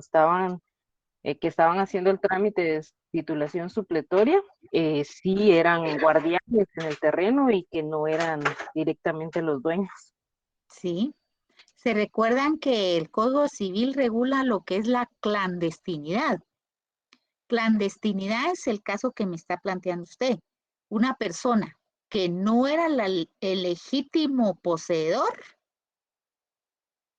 que estaban haciendo el trámite de titulación supletoria, sí eran guardianes en el terreno y que no eran directamente los dueños. Sí. Se recuerdan que el Código Civil regula lo que es la clandestinidad. Clandestinidad es el caso que me está planteando usted. Una persona que no era el legítimo poseedor,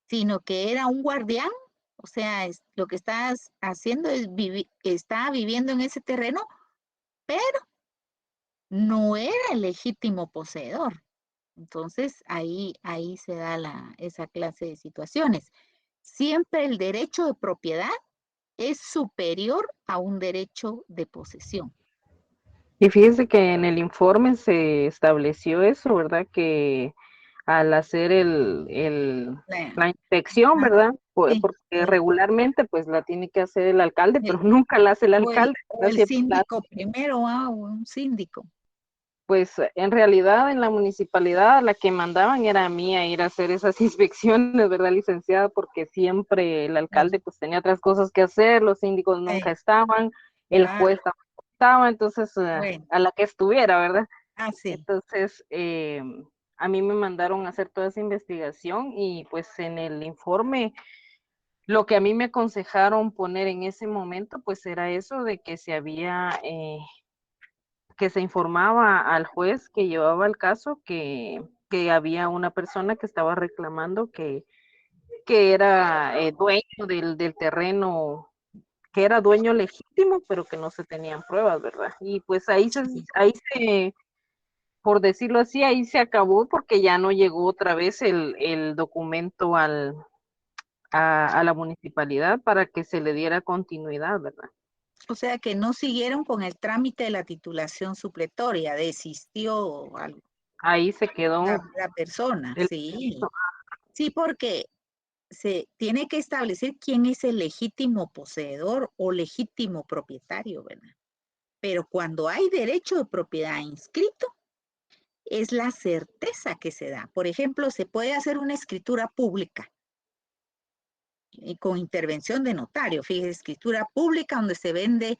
sino que era un guardián, o sea, lo que estás haciendo es está viviendo en ese terreno, pero no era el legítimo poseedor. Entonces, ahí se da esa clase de situaciones. Siempre el derecho de propiedad es superior a un derecho de posesión. Y fíjese que en el informe se estableció eso, ¿verdad? Que al hacer la inspección, ¿verdad? Sí, Porque regularmente pues la tiene que hacer el alcalde, pero el- nunca la hace el o alcalde. o el síndico primero, o un síndico. Pues en realidad en la municipalidad la que mandaban era a mí a ir a hacer esas inspecciones, ¿verdad, licenciada? Porque siempre el alcalde pues tenía otras cosas que hacer, los síndicos nunca estaban, el juez tampoco estaba, entonces Bueno, a la que estuviera, ¿verdad? así. Entonces a mí me mandaron a hacer toda esa investigación y pues en el informe lo que a mí me aconsejaron poner en ese momento pues era eso de que se había que se informaba al juez que llevaba el caso que había una persona que estaba reclamando que era dueño del terreno, que era dueño legítimo, pero que no se tenían pruebas, ¿verdad? Y pues por decirlo así, ahí se acabó porque ya no llegó otra vez el documento a la municipalidad para que se le diera continuidad, ¿verdad? O sea que no siguieron con el trámite de la titulación supletoria, desistió algo. Ahí se quedó. La persona, el- sí. Sí, porque se tiene que establecer quién es el legítimo poseedor o legítimo propietario, ¿verdad? Pero cuando hay derecho de propiedad inscrito, es la certeza que se da. Por ejemplo, se puede hacer una escritura pública y con intervención de notario. Fíjese, escritura pública donde se vende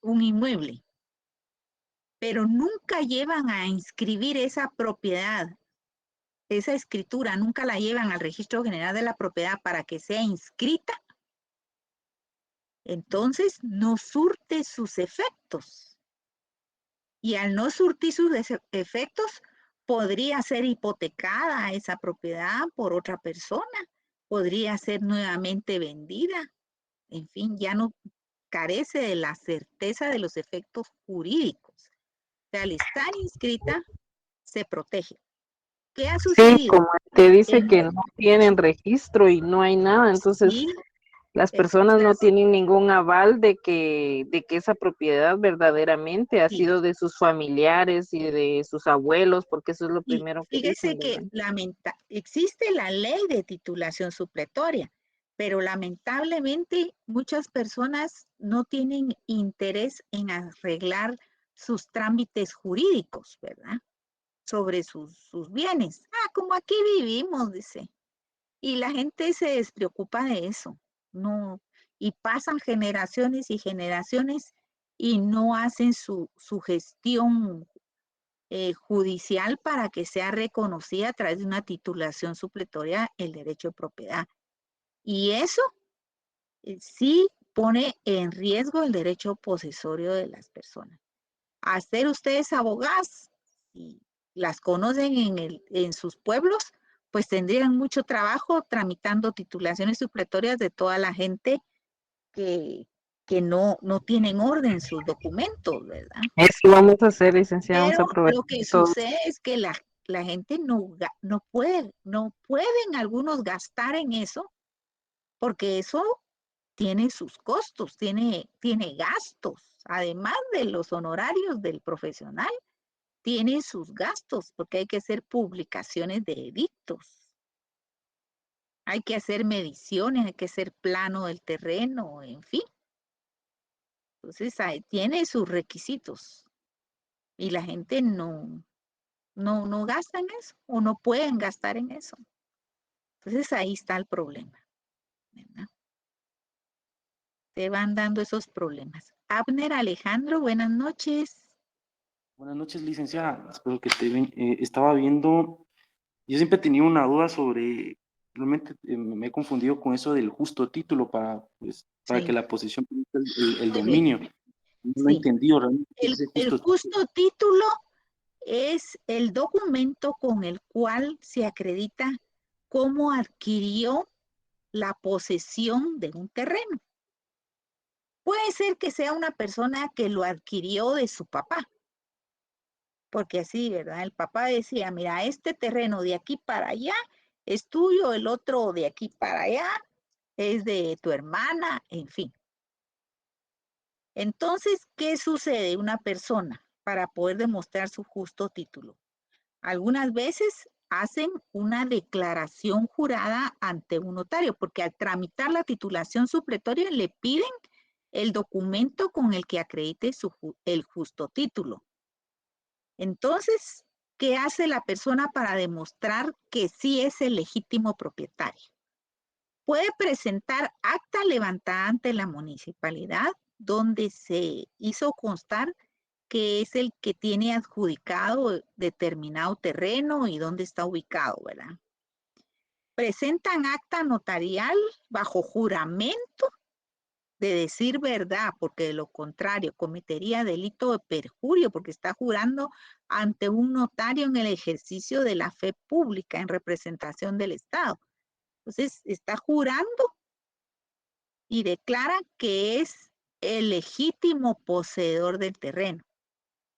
un inmueble, pero nunca llevan a inscribir esa propiedad, esa escritura, nunca la llevan al registro general de la propiedad para que sea inscrita. Entonces no surte sus efectos. Y al no surtir sus efectos, podría ser hipotecada esa propiedad por otra persona, podría ser nuevamente vendida. En fin, ya no carece de la certeza de los efectos jurídicos. O sea, al estar inscrita, se protege. ¿Qué ha Sí, sucedido? como te dice En que no tienen registro y no hay nada, entonces sí, las personas no tienen ningún aval de que esa propiedad verdaderamente ha sí. sido de sus familiares y de sus abuelos, porque eso es lo Y primero que fíjese dicen, que ¿verdad? existe la ley de titulación supletoria, pero lamentablemente muchas personas no tienen interés en arreglar sus trámites jurídicos, ¿verdad? Sobre sus bienes. Ah, como aquí vivimos, dice. Y la gente se despreocupa de eso. No, y pasan generaciones y generaciones y no hacen su gestión judicial para que sea reconocida a través de una titulación supletoria el derecho de propiedad. Y eso sí pone en riesgo el derecho posesorio de las personas. A ser ustedes abogadas y las conocen en sus pueblos, pues tendrían mucho trabajo tramitando titulaciones supletorias de toda la gente que, que no tienen orden sus documentos, ¿verdad? Eso vamos a hacer, licenciada, vamos a Pero aprovechar lo que todo. sucede es que la gente no pueden algunos gastar en eso, porque eso tiene sus costos, tiene gastos, además de los honorarios del profesional, tiene sus gastos, porque hay que hacer publicaciones de edictos, hay que hacer mediciones, hay que hacer plano del terreno, en fin. Entonces, tiene sus requisitos y la gente no gasta en eso o no pueden gastar en eso. Entonces ahí está el problema, ¿verdad? Se van dando esos problemas. Abner Alejandro, buenas noches. Buenas noches, licenciada. Espero que estaba viendo, yo siempre he tenido una duda sobre, realmente me he confundido con eso del justo título para que Sí, la posesión permita el muy bien. dominio. No he Sí. entendido realmente qué es ese El justo título. justo título es el documento con el cual se acredita cómo adquirió la posesión de un terreno. Puede ser que sea una persona que lo adquirió de su papá, porque así, ¿verdad? El papá decía, mira, este terreno de aquí para allá es tuyo, el otro de aquí para allá es de tu hermana, en fin. Entonces, ¿qué sucede una persona para poder demostrar su justo título? Algunas veces hacen una declaración jurada ante un notario, porque al tramitar la titulación supletoria le piden el documento con el que acredite el justo título. Entonces, ¿qué hace la persona para demostrar que sí es el legítimo propietario? Puede presentar acta levantada ante la municipalidad donde se hizo constar que es el que tiene adjudicado determinado terreno y dónde está ubicado, ¿verdad? Presentan acta notarial bajo juramento de decir verdad, porque de lo contrario cometería delito de perjurio, porque está jurando ante un notario en el ejercicio de la fe pública en representación del Estado. Entonces, está jurando y declara que es el legítimo poseedor del terreno,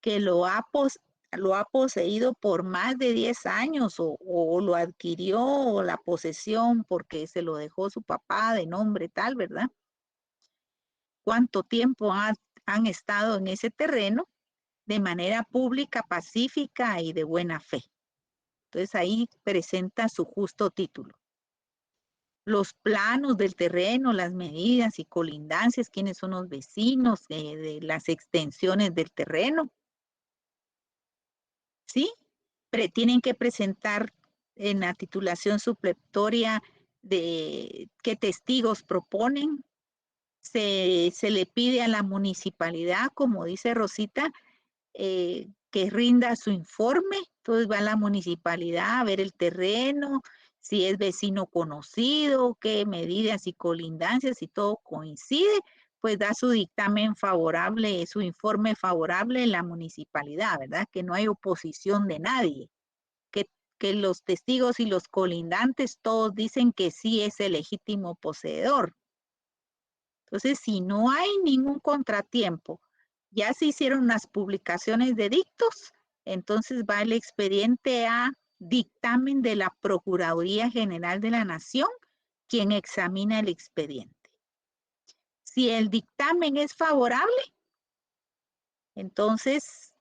que lo ha poseído por más de 10 años o lo adquirió la posesión porque se lo dejó su papá de nombre tal, ¿verdad? ¿Cuánto tiempo han estado en ese terreno de manera pública, pacífica y de buena fe? Entonces ahí presenta su justo título. Los planos del terreno, las medidas y colindancias, quiénes son los vecinos, de las extensiones del terreno. ¿Sí? tienen que presentar en la titulación supletoria de qué testigos proponen. Se le pide a la municipalidad, como dice Rosita, que rinda su informe. Entonces va a la municipalidad a ver el terreno, si es vecino conocido, qué medidas y colindancias, si todo coincide, pues da su dictamen favorable, su informe favorable en la municipalidad, ¿verdad? Que no hay oposición de nadie, que los testigos y los colindantes todos dicen que sí es el legítimo poseedor. Entonces, si no hay ningún contratiempo, ya se hicieron unas publicaciones de dictos, entonces va el expediente a dictamen de la Procuraduría General de la Nación, quien examina el expediente. Si el dictamen es favorable, entonces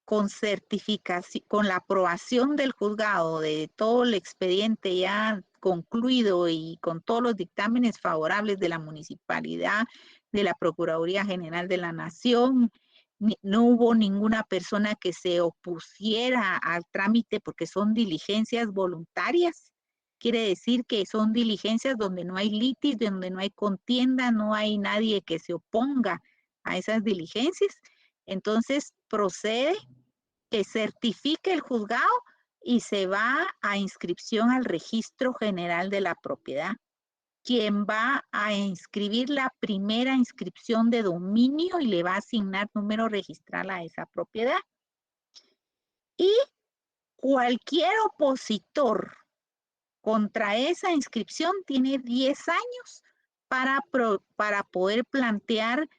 con certificación, con la aprobación del juzgado de todo el expediente ya concluido y con todos los dictámenes favorables de la municipalidad, de la Procuraduría General de la Nación, no hubo ninguna persona que se opusiera al trámite porque son diligencias voluntarias. Quiere decir que son diligencias donde no hay litis, donde no hay contienda, no hay nadie que se oponga a esas diligencias. Entonces procede que certifique el juzgado y se va a inscripción al Registro General de la Propiedad. Quien va a inscribir la primera inscripción de dominio y le va a asignar número registral a esa propiedad. Y cualquier opositor contra esa inscripción tiene 10 años para poder plantear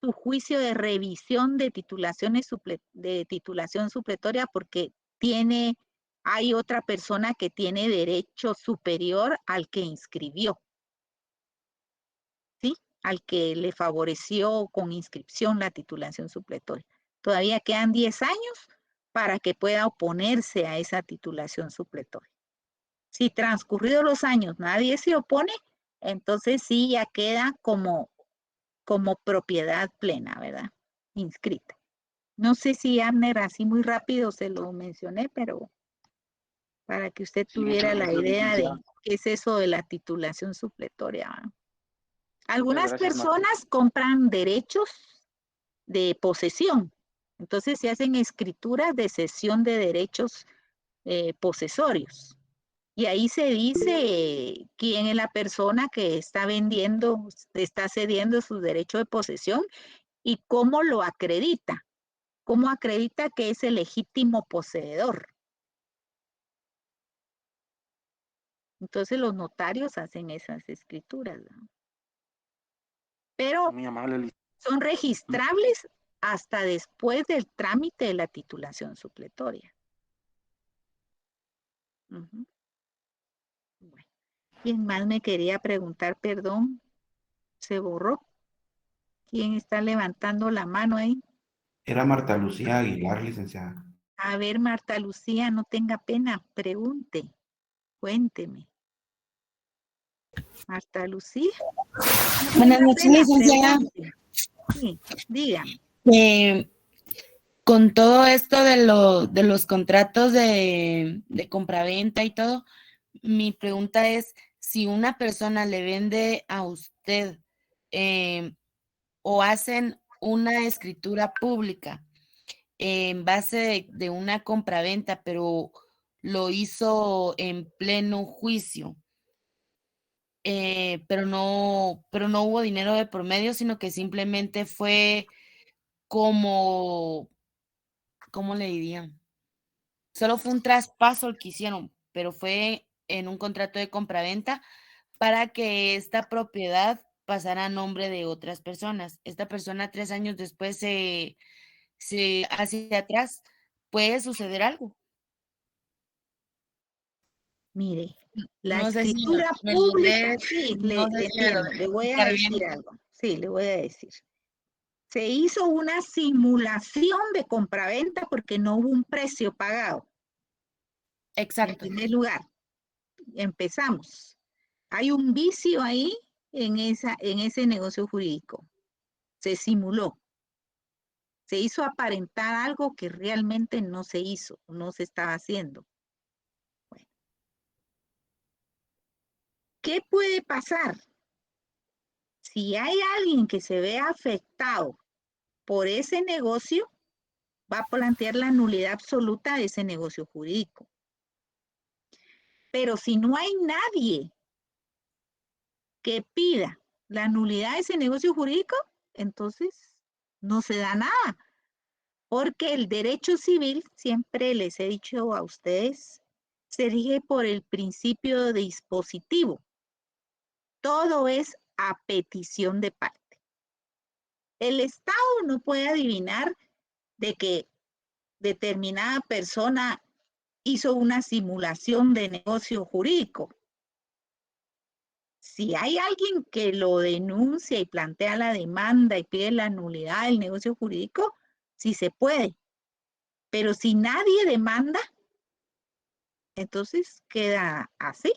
su juicio de revisión de titulación supletoria porque hay otra persona que tiene derecho superior al que inscribió, ¿sí? Al que le favoreció con inscripción la titulación supletoria. Todavía quedan 10 años para que pueda oponerse a esa titulación supletoria. Si transcurridos los años nadie se opone, entonces sí ya queda como propiedad plena, ¿verdad? Inscrita. No sé si Abner así muy rápido se lo mencioné, pero para que usted tuviera la idea de qué es eso de la titulación supletoria. ¿verdad? Algunas personas compran derechos de posesión, entonces se hacen escrituras de cesión de derechos posesorios. Y ahí se dice quién es la persona que está vendiendo, está cediendo su derecho de posesión y cómo lo acredita. Cómo acredita que es el legítimo poseedor. Entonces los notarios hacen esas escrituras, ¿no? Pero Muy amable. son registrables hasta después del trámite de la titulación supletoria. Uh-huh. Bueno. ¿Quién más me quería preguntar? Perdón, se borró. ¿Quién está levantando la mano ahí? Era Marta Lucía Aguilar, licenciada. A ver, Marta Lucía, no tenga pena, pregunte, cuénteme. Marta Lucía. Buenas noches, licenciada. Sí, dígame. Con todo esto de los contratos de compraventa y todo, mi pregunta es, si una persona le vende a usted o hacen una escritura pública en base de una compraventa, pero lo hizo en pleno juicio, pero no hubo dinero de por medio, sino que simplemente fue como, ¿cómo le dirían? Solo fue un traspaso el que hicieron, pero fue en un contrato de compraventa para que esta propiedad pasara a nombre de otras personas. Esta persona 3 años después se hacia atrás, ¿puede suceder algo? Mire, la No sé si escritura me pública, logré, sí, no sé si me entiendo, logré le voy a explicar decir bien. algo. Sí, le voy a decir. Se hizo una simulación de compraventa porque no hubo un precio pagado. En Exacto. primer lugar, empezamos. Hay un vicio ahí en ese negocio jurídico. Se simuló. Se hizo aparentar algo que realmente no se hizo, no se estaba haciendo. Bueno. ¿Qué puede pasar? Si hay alguien que se ve afectado por ese negocio, va a plantear la nulidad absoluta de ese negocio jurídico. Pero si no hay nadie que pida la nulidad de ese negocio jurídico, entonces no se da nada. Porque el derecho civil, siempre les he dicho a ustedes, se rige por el principio de dispositivo. Todo es a petición de parte. El Estado no puede adivinar de que determinada persona hizo una simulación de negocio jurídico. Si hay alguien que lo denuncia y plantea la demanda y pide la nulidad del negocio jurídico, sí se puede. Pero si nadie demanda, entonces queda así.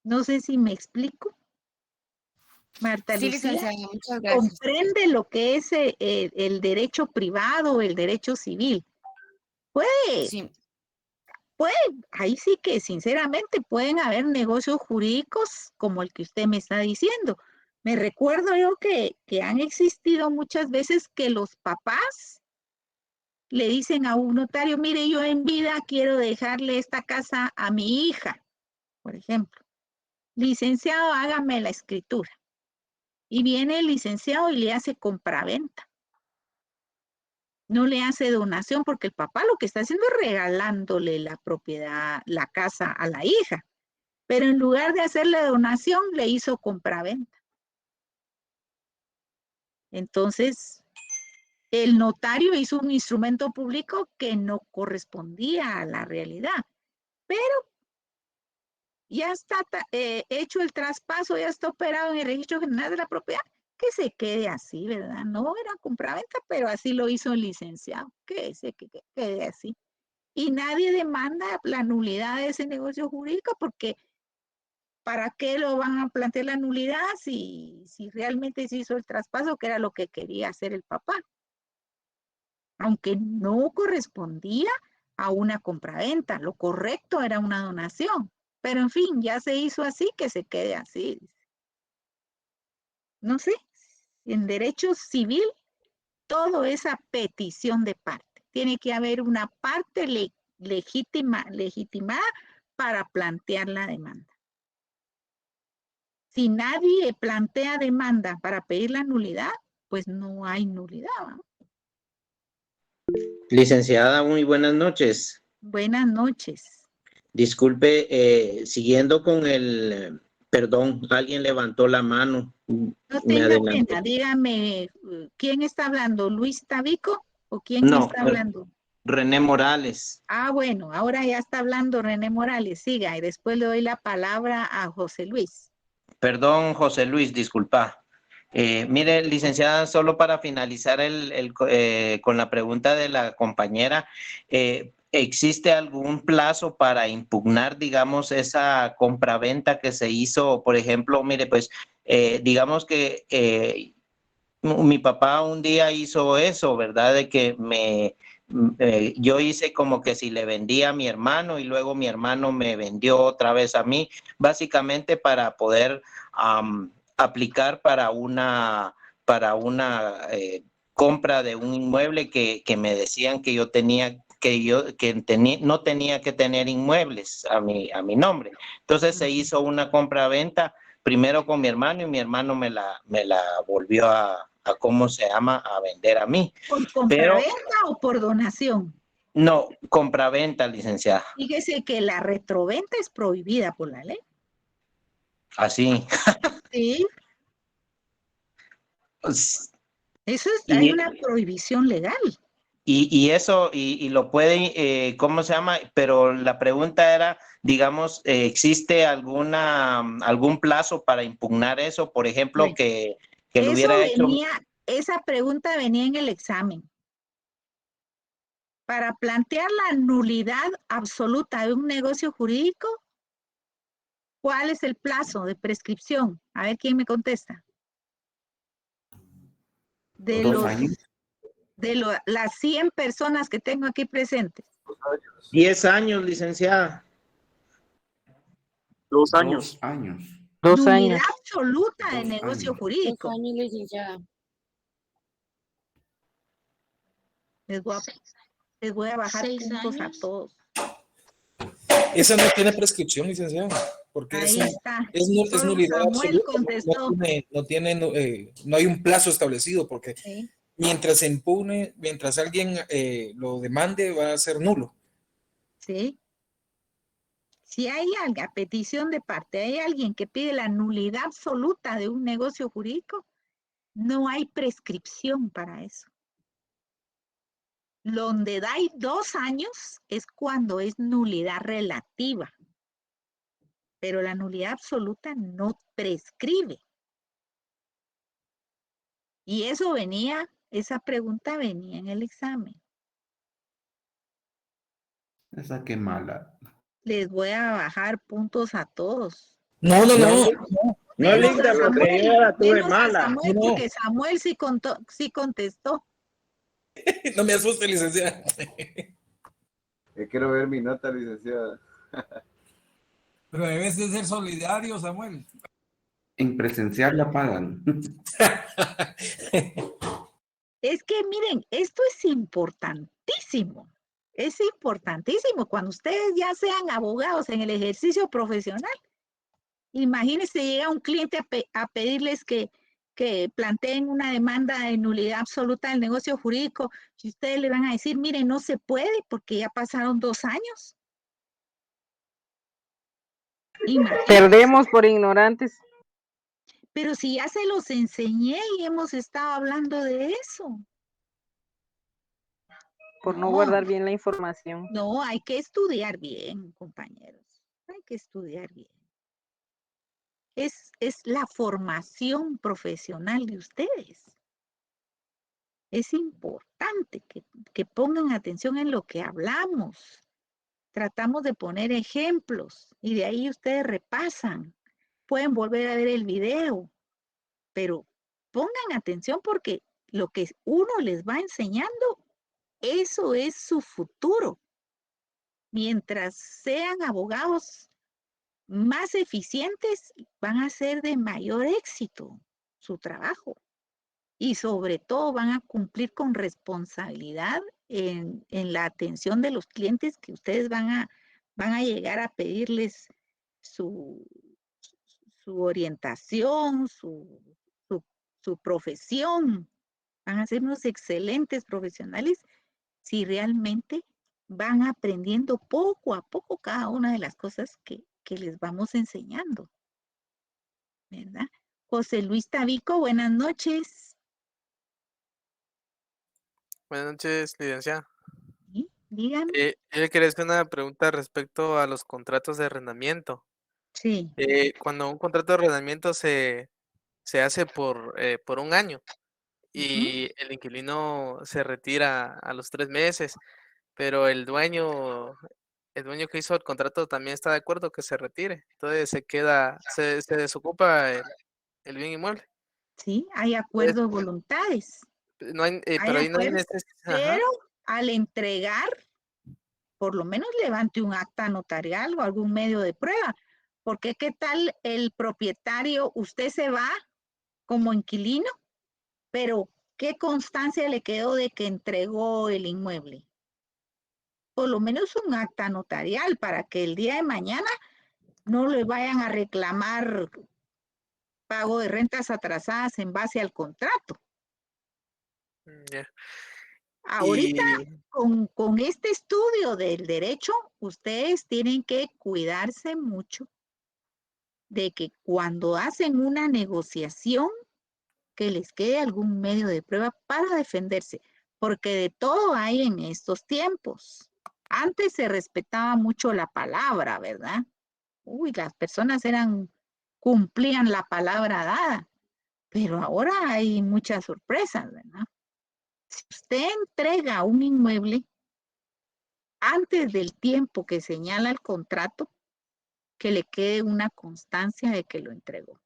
No sé si me explico. Marta Sí, Lucía, licenciada, muchas gracias. comprende lo que es el derecho privado, el derecho civil. Sí, Ahí sí que sinceramente pueden haber negocios jurídicos como el que usted me está diciendo. Me recuerdo yo que han existido muchas veces que los papás le dicen a un notario, mire, yo en vida quiero dejarle esta casa a mi hija, por ejemplo. Licenciado, hágame la escritura. Y viene el licenciado y le hace compraventa. No le hace donación porque el papá lo que está haciendo es regalándole la propiedad, la casa a la hija. Pero en lugar de hacerle donación, le hizo compraventa. Entonces, el notario hizo un instrumento público que no correspondía a la realidad. Pero ya está hecho el traspaso, ya está operado en el registro general de la propiedad, que se quede así, ¿verdad? No era compraventa, pero así lo hizo el licenciado, que quede así. Y nadie demanda la nulidad de ese negocio jurídico porque ¿para qué lo van a plantear la nulidad si realmente se hizo el traspaso, que era lo que quería hacer el papá? Aunque no correspondía a una compraventa, lo correcto era una donación. Pero en fin, ya se hizo así, que se quede así. No sé, en derecho civil todo es a petición de parte. Tiene que haber una parte legitimada para plantear la demanda. Si nadie plantea demanda para pedir la nulidad, pues no hay nulidad, ¿no? Licenciada, muy buenas noches. Buenas noches. Disculpe, siguiendo con perdón, alguien levantó la mano. No Me tenga adelanté. pena, dígame, ¿quién está hablando? ¿Luis Tabico o quién No, está hablando? René Morales. Ah, bueno, ahora ya está hablando René Morales, siga, y después le doy la palabra a José Luis. Perdón, José Luis, disculpa. Mire, licenciada, solo para finalizar con la pregunta de la compañera, ¿existe algún plazo para impugnar, digamos, esa compraventa que se hizo? Por ejemplo, mire, pues, digamos que mi papá un día hizo eso, ¿verdad? De que yo hice como que si le vendía a mi hermano y luego mi hermano me vendió otra vez a mí, básicamente para poder aplicar para una compra de un inmueble que me decían que yo tenía no tenía que tener inmuebles a mi nombre. Entonces se hizo una compra-venta primero con mi hermano y mi hermano me la volvió a ¿cómo se llama? A vender a mí. ¿Por compraventa o por donación? No, compraventa, licenciada. Fíjese que la retroventa es prohibida por la ley. Así. Sí. Eso es, Y- hay una prohibición legal. Y eso, y lo pueden, ¿cómo se llama? Pero la pregunta era, digamos, ¿existe algún plazo para impugnar eso? Por ejemplo, Bueno, que lo eso hubiera hecho. esa pregunta venía en el examen. Para plantear la nulidad absoluta de un negocio jurídico, ¿cuál es el plazo de prescripción? A ver quién me contesta. De 2 años. las 100 personas que tengo aquí presentes. 10 años, licenciada. 2 años. 2 años. 2 Nulidad años. absoluta de 2 negocio años. 2 jurídico. años, licenciada. Les voy a bajar 6 puntos años. a todos. Esa no tiene prescripción, licenciado, porque Ahí está. es Solo nulidad Samuel absoluta. contestó. No hay un plazo establecido, porque Sí. mientras se impugne, mientras alguien lo demande, va a ser nulo. Sí. Si hay alguien, a petición de parte, hay alguien que pide la nulidad absoluta de un negocio jurídico, no hay prescripción para eso. Donde hay 2 años es cuando es nulidad relativa, pero la nulidad absoluta no prescribe. Y eso esa pregunta venía en el examen. Esa qué mala. Les voy a bajar puntos a todos. No. No, Menos Linda, a porque Samuel, yo la tuve menos a mala. Samuel, No. porque Samuel sí contestó. No me asuste, licenciada. Quiero ver mi nota, licenciada. Pero debes de ser solidario, Samuel. En presencial la pagan. Es que miren, esto es importantísimo. Es importantísimo cuando ustedes ya sean abogados en el ejercicio profesional. Imagínense, llega un cliente a pedirles que planteen una demanda de nulidad absoluta del negocio jurídico y ustedes le van a decir, mire, no se puede porque ya pasaron 2 años. Imagínense. Perdemos por ignorantes. Pero si ya se los enseñé y hemos estado hablando de eso. Por no guardar bien la información. No, hay que estudiar bien, compañeros. Hay que estudiar bien. Es la formación profesional de ustedes. Es importante que pongan atención en lo que hablamos. Tratamos de poner ejemplos y de ahí ustedes repasan. Pueden volver a ver el video, pero pongan atención porque lo que uno les va enseñando, eso es su futuro. Mientras sean abogados más eficientes, van a ser de mayor éxito su trabajo. Y sobre todo van a cumplir con responsabilidad en la atención de los clientes que ustedes van a llegar a pedirles su orientación, su profesión. Van a ser unos excelentes profesionales si realmente van aprendiendo poco a poco cada una de las cosas que les vamos enseñando. ¿Verdad? José Luis Tabico, buenas noches. Buenas noches, licenciada. ¿Sí? Dígame. Yo le quería hacer una pregunta respecto a los contratos de arrendamiento. Sí. Cuando un contrato de arrendamiento se hace por 1 año y el inquilino se retira a los 3 meses, pero el dueño que hizo el contrato también está de acuerdo que se retire. Entonces se desocupa el bien inmueble. Sí, hay acuerdos voluntades. No hay, pero ahí no hay necesidad. Pero al entregar, por lo menos levante un acta notarial o algún medio de prueba. Porque qué tal el propietario, usted se va como inquilino, pero ¿qué constancia le quedó de que entregó el inmueble? Por lo menos un acta notarial para que el día de mañana no le vayan a reclamar pago de rentas atrasadas en base al contrato. Ya. Ahorita, con este estudio del derecho, ustedes tienen que cuidarse mucho de que cuando hacen una negociación, que les quede algún medio de prueba para defenderse, porque de todo hay en estos tiempos. Antes se respetaba mucho la palabra, ¿verdad? Uy, las personas cumplían la palabra dada, pero ahora hay muchas sorpresas, ¿verdad? Si usted entrega un inmueble antes del tiempo que señala el contrato, que le quede una constancia de que lo entregó.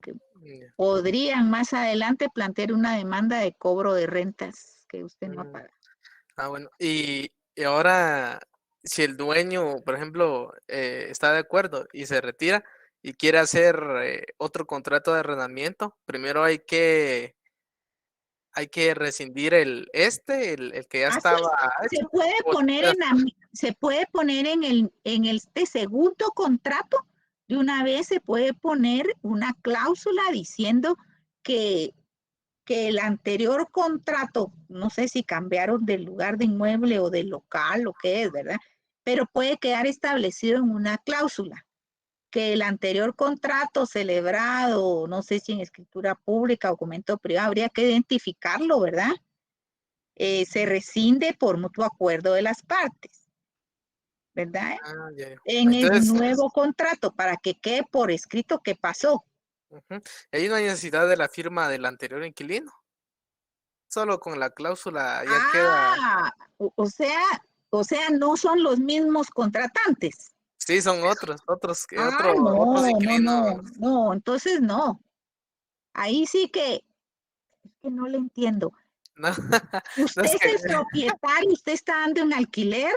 Ya. podrían más adelante plantear una demanda de cobro de rentas que usted no ha Mm. pagado. Bueno, y ahora, si el dueño, por ejemplo, está de acuerdo y se retira y quiere hacer otro contrato de arrendamiento, primero hay que rescindir el que ya Así estaba se hecho. puede o- poner se puede poner en este segundo contrato, de una vez se puede poner una cláusula diciendo que, que el anterior contrato, no sé si cambiaron del lugar de inmueble o del local o qué es, ¿verdad? Pero puede quedar establecido en una cláusula que el anterior contrato celebrado, no sé si en escritura pública o documento privado, habría que identificarlo, ¿verdad? Se rescinde por mutuo acuerdo de las partes, ¿verdad? Ya, ya. En el Entonces, nuevo contrato, para que quede por escrito qué pasó. ujú, ahí no hay necesidad de la firma del anterior inquilino. Solo con la cláusula ya queda. Ah, o sea, no son los mismos contratantes. Sí, son otros Ah, otros no, no, inquilinos. no, no, entonces no. Ahí sí que no le entiendo. No, no Usted es es que el propietario, usted está dando en alquiler,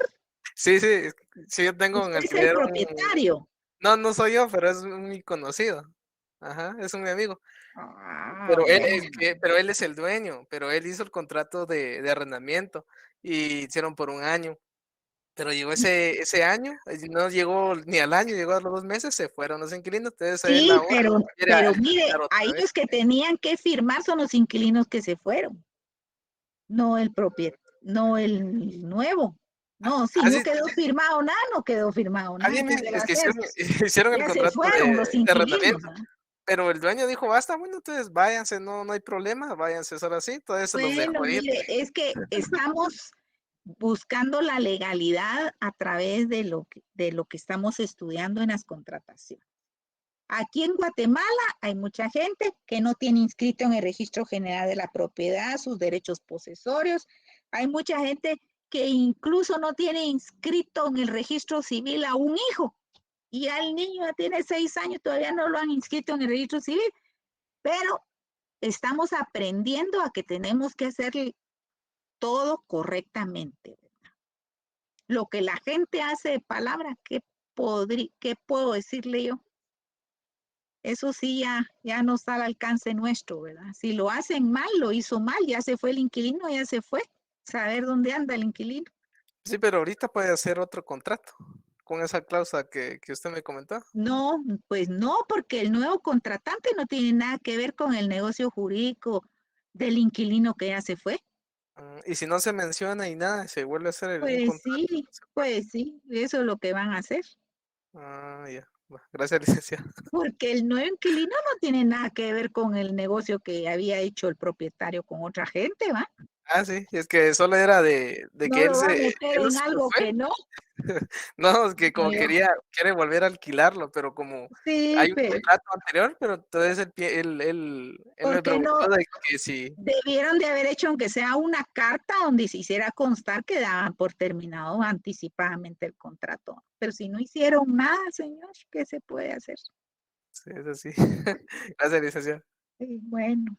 sí, sí, yo tengo en usted es el alquiler propietario. no soy yo, pero es mi conocido. Ajá, es un mi amigo. Ah, Pero bueno. pero él es el dueño, pero él hizo el contrato de arrendamiento y hicieron por un año. Pero llegó ese año, no llegó ni al año, llegó a los 2 meses, se fueron los inquilinos, entonces él Sí, ahora quiere pero mire, alquilar otra ahí vez. los que tenían que firmar son los inquilinos que se fueron, no el no el nuevo. No, si no Así, quedó firmado nada, no quedó firmado nada. ¿Qué se va es a que hacer? hicieron el Ya se contrato fueron los de inquilinos, arrendamiento, ¿no? pero el dueño dijo: "Basta, bueno, entonces váyanse, no hay problema, váyanse solo así", entonces se los Bueno, dejó ir. mire, es que estamos buscando la legalidad a través de lo que estamos estudiando en las contrataciones. Aquí en Guatemala hay mucha gente que no tiene inscrito en el Registro General de la Propiedad sus derechos posesorios. Hay mucha gente que incluso no tiene inscrito en el registro civil a un hijo. Y ya el niño ya tiene 6 años, todavía no lo han inscrito en el registro civil. Pero estamos aprendiendo a que tenemos que hacer todo correctamente. Lo que la gente hace de palabra, ¿qué puedo decirle yo? Eso sí, ya no está al alcance nuestro, ¿verdad? Si lo hacen mal, lo hizo mal, ya se fue el inquilino, ya se fue. Saber dónde anda el inquilino. Sí, pero ahorita puede hacer otro contrato con esa cláusula que usted me comentó. No, pues no, porque el nuevo contratante no tiene nada que ver con el negocio jurídico del inquilino que ya se fue. Y si no se menciona y nada, se vuelve a hacer un contrato. Pues sí, eso es lo que van a hacer. Ya. Bueno, gracias, licenciado. Porque el nuevo inquilino no tiene nada que ver con el negocio que había hecho el propietario con otra gente, ¿va? Sí, es que solo era de No que lo va a meter él en se algo fue. que no. No, es que No, como quiere volver a alquilarlo, pero como sí, hay un contrato anterior, pero entonces él me porque no preguntó de que si debieron de haber hecho aunque sea una carta donde se hiciera constar que daban por terminado anticipadamente el contrato. Pero si no hicieron nada, señor, ¿qué se puede hacer? sí, es así. Gracias, licenciado. Sí, bueno.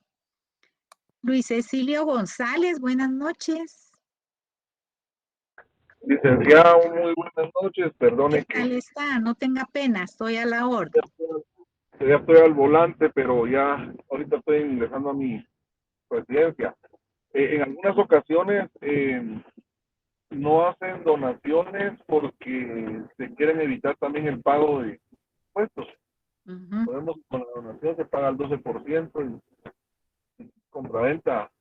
Luis Cecilio González, buenas noches. Licenciado, muy buenas noches. Perdone ¿Qué tal está? No tenga pena, estoy a la orden. ya estoy al volante, pero ya ahorita estoy ingresando a mi residencia. En algunas ocasiones no hacen donaciones porque se quieren evitar también el pago de impuestos. Podemos, con la donación se paga el 12% y compraventa,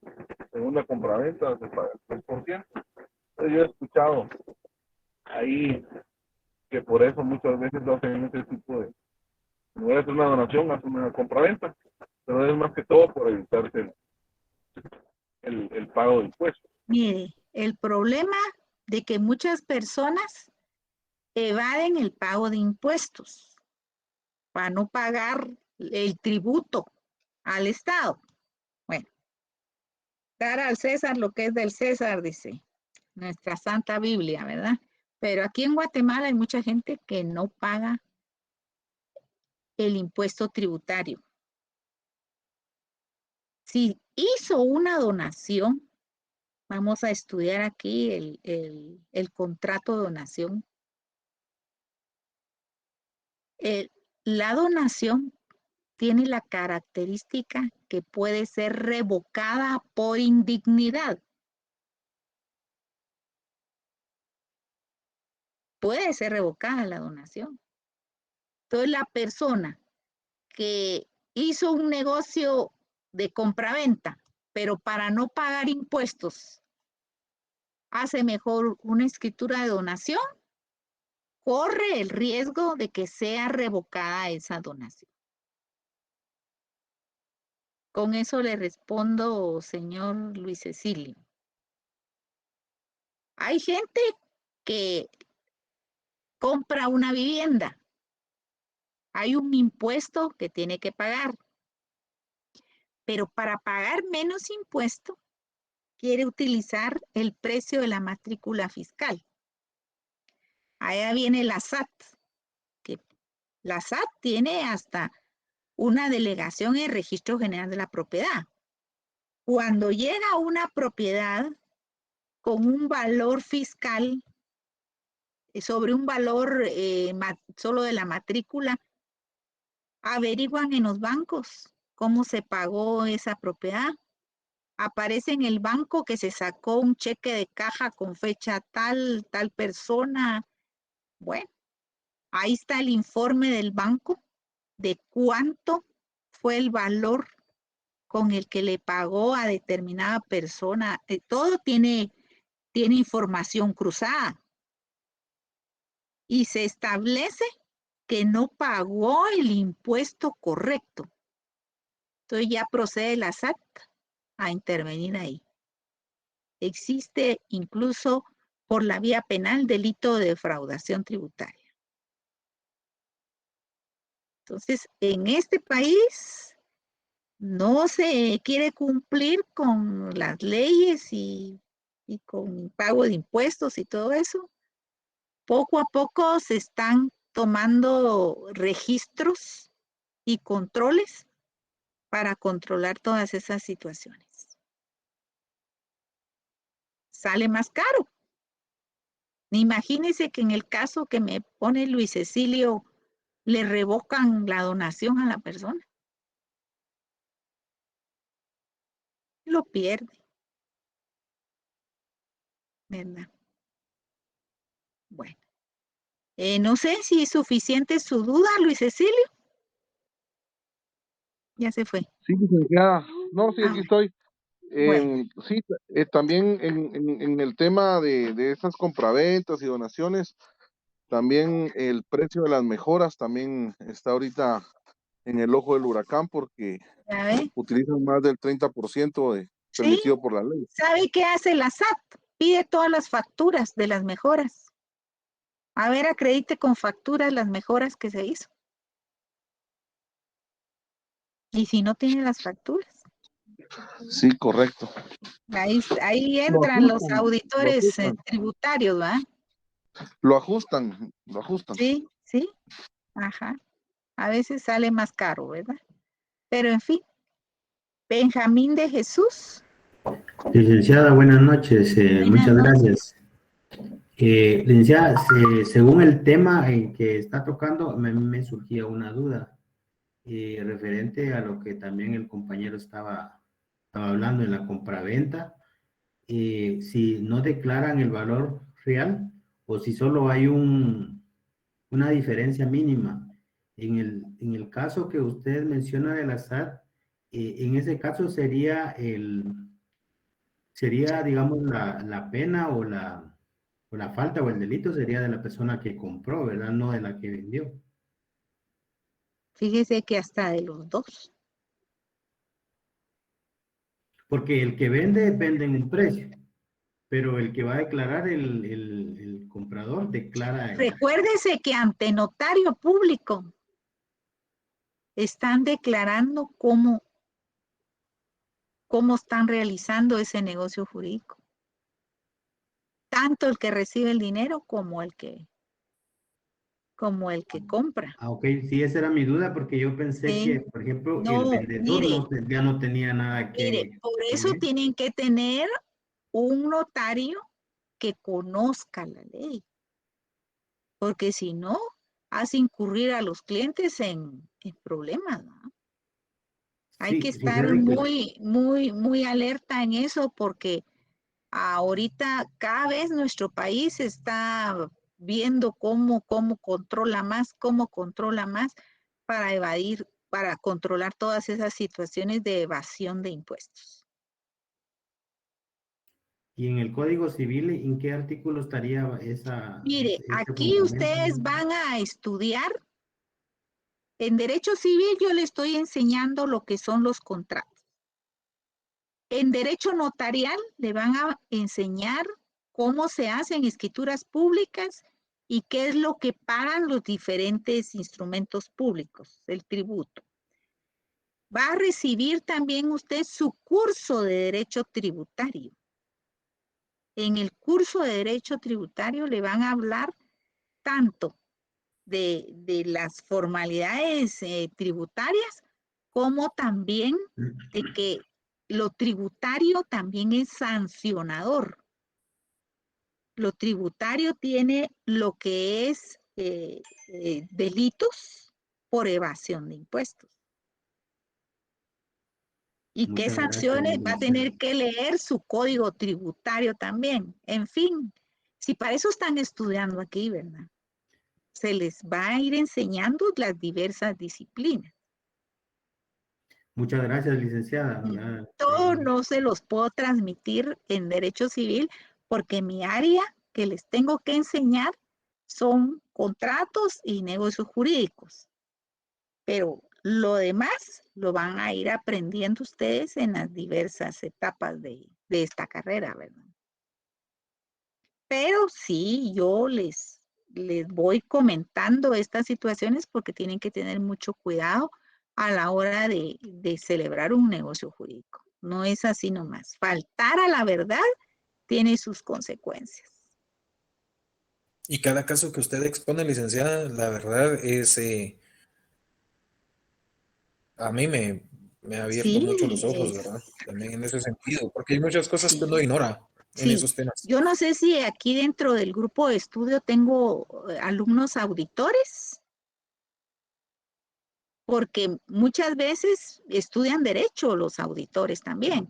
segunda compraventa se paga el 3%. Entonces yo he escuchado ahí que por eso muchas veces lo hacen ese tipo de, no voy a hacer una donación, hacer una compraventa, pero es más que todo por evitarse el pago de impuestos. Mire, el problema de que muchas personas evaden el pago de impuestos para no pagar el tributo al Estado. Bueno, dar al César lo que es del César, dice nuestra Santa Biblia, ¿verdad? Pero aquí en Guatemala hay mucha gente que no paga el impuesto tributario. Si hizo una donación, vamos a estudiar aquí el contrato de donación. La donación tiene la característica que puede ser revocada por indignidad. Puede ser revocada la donación. Entonces, la persona que hizo un negocio de compraventa, pero para no pagar impuestos, hace mejor una escritura de donación, corre el riesgo de que sea revocada esa donación. Con eso le respondo, señor Luis Cecilio. Hay gente que compra una vivienda. Hay un impuesto que tiene que pagar. Pero para pagar menos impuesto, quiere utilizar el precio de la matrícula fiscal. Allá viene la SAT, que la SAT tiene hasta una delegación en el Registro General de la Propiedad. Cuando llega una propiedad con un valor fiscal sobre un valor solo de la matrícula, averiguan en los bancos cómo se pagó esa propiedad. Aparece en el banco que se sacó un cheque de caja con fecha tal persona. Bueno, ahí está el informe del banco de cuánto fue el valor con el que le pagó a determinada persona. Todo tiene información cruzada. Y se establece que no pagó el impuesto correcto. Entonces ya procede la SAT a intervenir ahí. Existe incluso por la vía penal delito de defraudación tributaria. Entonces, en este país no se quiere cumplir con las leyes y con pago de impuestos y todo eso. Poco a poco se están tomando registros y controles para controlar todas esas situaciones. Sale más caro. Imagínense que en el caso que me pone Luis Cecilio, le revocan la donación a la persona. Lo pierde. ¿Verdad? Bueno. No sé si es suficiente su duda, Luis Cecilio. Ya se fue. Sí, licenciada. No, sí, Ah, aquí estoy. bueno. Sí, también en el tema de esas compraventas y donaciones, también el precio de las mejoras también está ahorita en el ojo del huracán porque ¿Ya ve? utilizan más del 30% Sí. permitido por la ley. ¿Sabe qué hace la SAT? Pide todas las facturas de las mejoras. A ver, acredite con facturas las mejoras que se hizo. Y si no tiene las facturas, Sí, correcto. ahí Lo entran los ajustan, auditores tributarios, ¿va? lo ajustan. Sí, sí, ajá. A veces sale más caro, ¿verdad? Pero en fin, Benjamín de Jesús. Licenciada, buenas noches. Buenas Muchas noches. gracias. Licenciada, según el tema en que está tocando, me surgía una duda referente a lo que también el compañero estaba hablando en la compraventa. Si no declaran el valor real o si solo hay una diferencia mínima. En el caso que usted menciona de la SAT, en ese caso sería digamos, la pena o la falta o el delito sería de la persona que compró, ¿verdad? No de la que vendió. Fíjese que hasta de los dos. Porque el que vende en un precio, pero el que va a declarar el comprador declara. Recuérdese que ante notario público están declarando cómo están realizando ese negocio jurídico. Tanto el que recibe el dinero como el que como el que compra. Ah, ok, sí, esa era mi duda, porque yo pensé Sí. que, por ejemplo, No, el vendedor mire, ya no tenía nada mire, que por eso ver. tienen que tener un notario que conozca la ley, porque si no, hace incurrir a los clientes en problemas, ¿no? Hay que Sí, estar fíjate que muy alerta en eso, porque ahorita cada vez nuestro país está viendo cómo controla más para evadir, para controlar todas esas situaciones de evasión de impuestos. y en el Código Civil, ¿en qué artículo estaría Mire, ese aquí fundamento? ustedes van a estudiar, en Derecho Civil yo le estoy enseñando lo que son los contratos. En Derecho Notarial le van a enseñar cómo se hacen escrituras públicas y qué es lo que pagan los diferentes instrumentos públicos, el tributo. Va a recibir también usted su curso de Derecho Tributario. En el curso de Derecho Tributario le van a hablar tanto de las formalidades tributarias, como también de que lo tributario también es sancionador. Lo tributario tiene lo que es delitos por evasión de impuestos. ¿Y qué Muchas gracias, sanciones? Va a licenciada. tener que leer su código tributario también. En fin, si para eso están estudiando aquí, ¿verdad? Se les va a ir enseñando las diversas disciplinas. Muchas gracias, licenciada. Ya, Todo no se los puedo transmitir en Derecho Civil porque mi área que les tengo que enseñar son contratos y negocios jurídicos. Pero lo demás lo van a ir aprendiendo ustedes en las diversas etapas de esta carrera, ¿verdad? Pero sí, yo les voy comentando estas situaciones porque tienen que tener mucho cuidado a la hora de celebrar un negocio jurídico. No es así nomás. Faltar a la verdad tiene sus consecuencias. Y cada caso que usted expone, licenciada, la verdad es, a mí me ha abierto mucho los Sí, ojos, ¿verdad? También en ese sentido, porque hay muchas cosas que uno ignora en sí. esos temas. Yo no sé si aquí dentro del grupo de estudio tengo alumnos auditores, porque muchas veces estudian derecho los auditores también.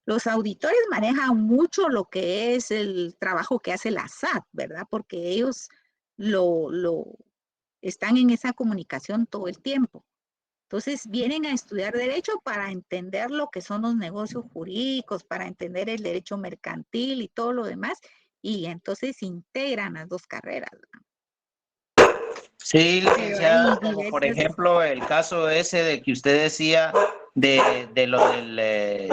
Los auditores manejan mucho lo que es el trabajo que hace la SAT, ¿verdad? Porque ellos lo están en esa comunicación todo el tiempo. Entonces vienen a estudiar derecho para entender lo que son los negocios jurídicos, para entender el derecho mercantil y todo lo demás, y entonces integran las dos carreras, ¿verdad? Sí, Pero licenciada, hay como por diversas. ejemplo el caso ese de que usted decía de lo de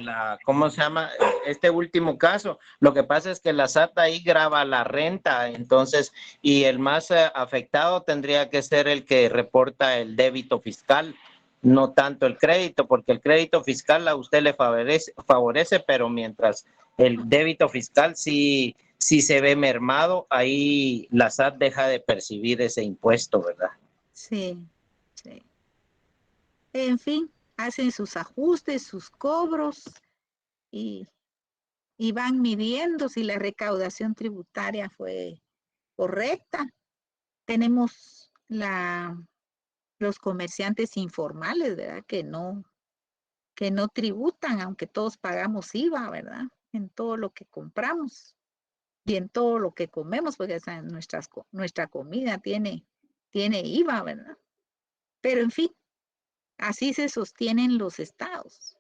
la, ¿cómo se llama? Este último caso. Lo que pasa es que la SAT ahí graba la renta, entonces, y el más afectado tendría que ser el que reporta el débito fiscal, no tanto el crédito, porque el crédito fiscal a usted le favorece, pero mientras el débito fiscal sí se ve mermado, ahí la SAT deja de percibir ese impuesto, ¿verdad? Sí, sí. En fin, hacen sus ajustes, sus cobros y van midiendo si la recaudación tributaria fue correcta. Tenemos los comerciantes informales, ¿verdad? Que no tributan, aunque todos pagamos IVA, ¿verdad? En todo lo que compramos y en todo lo que comemos, porque nuestra comida tiene IVA, ¿verdad? Pero en fin, así se sostienen los estados.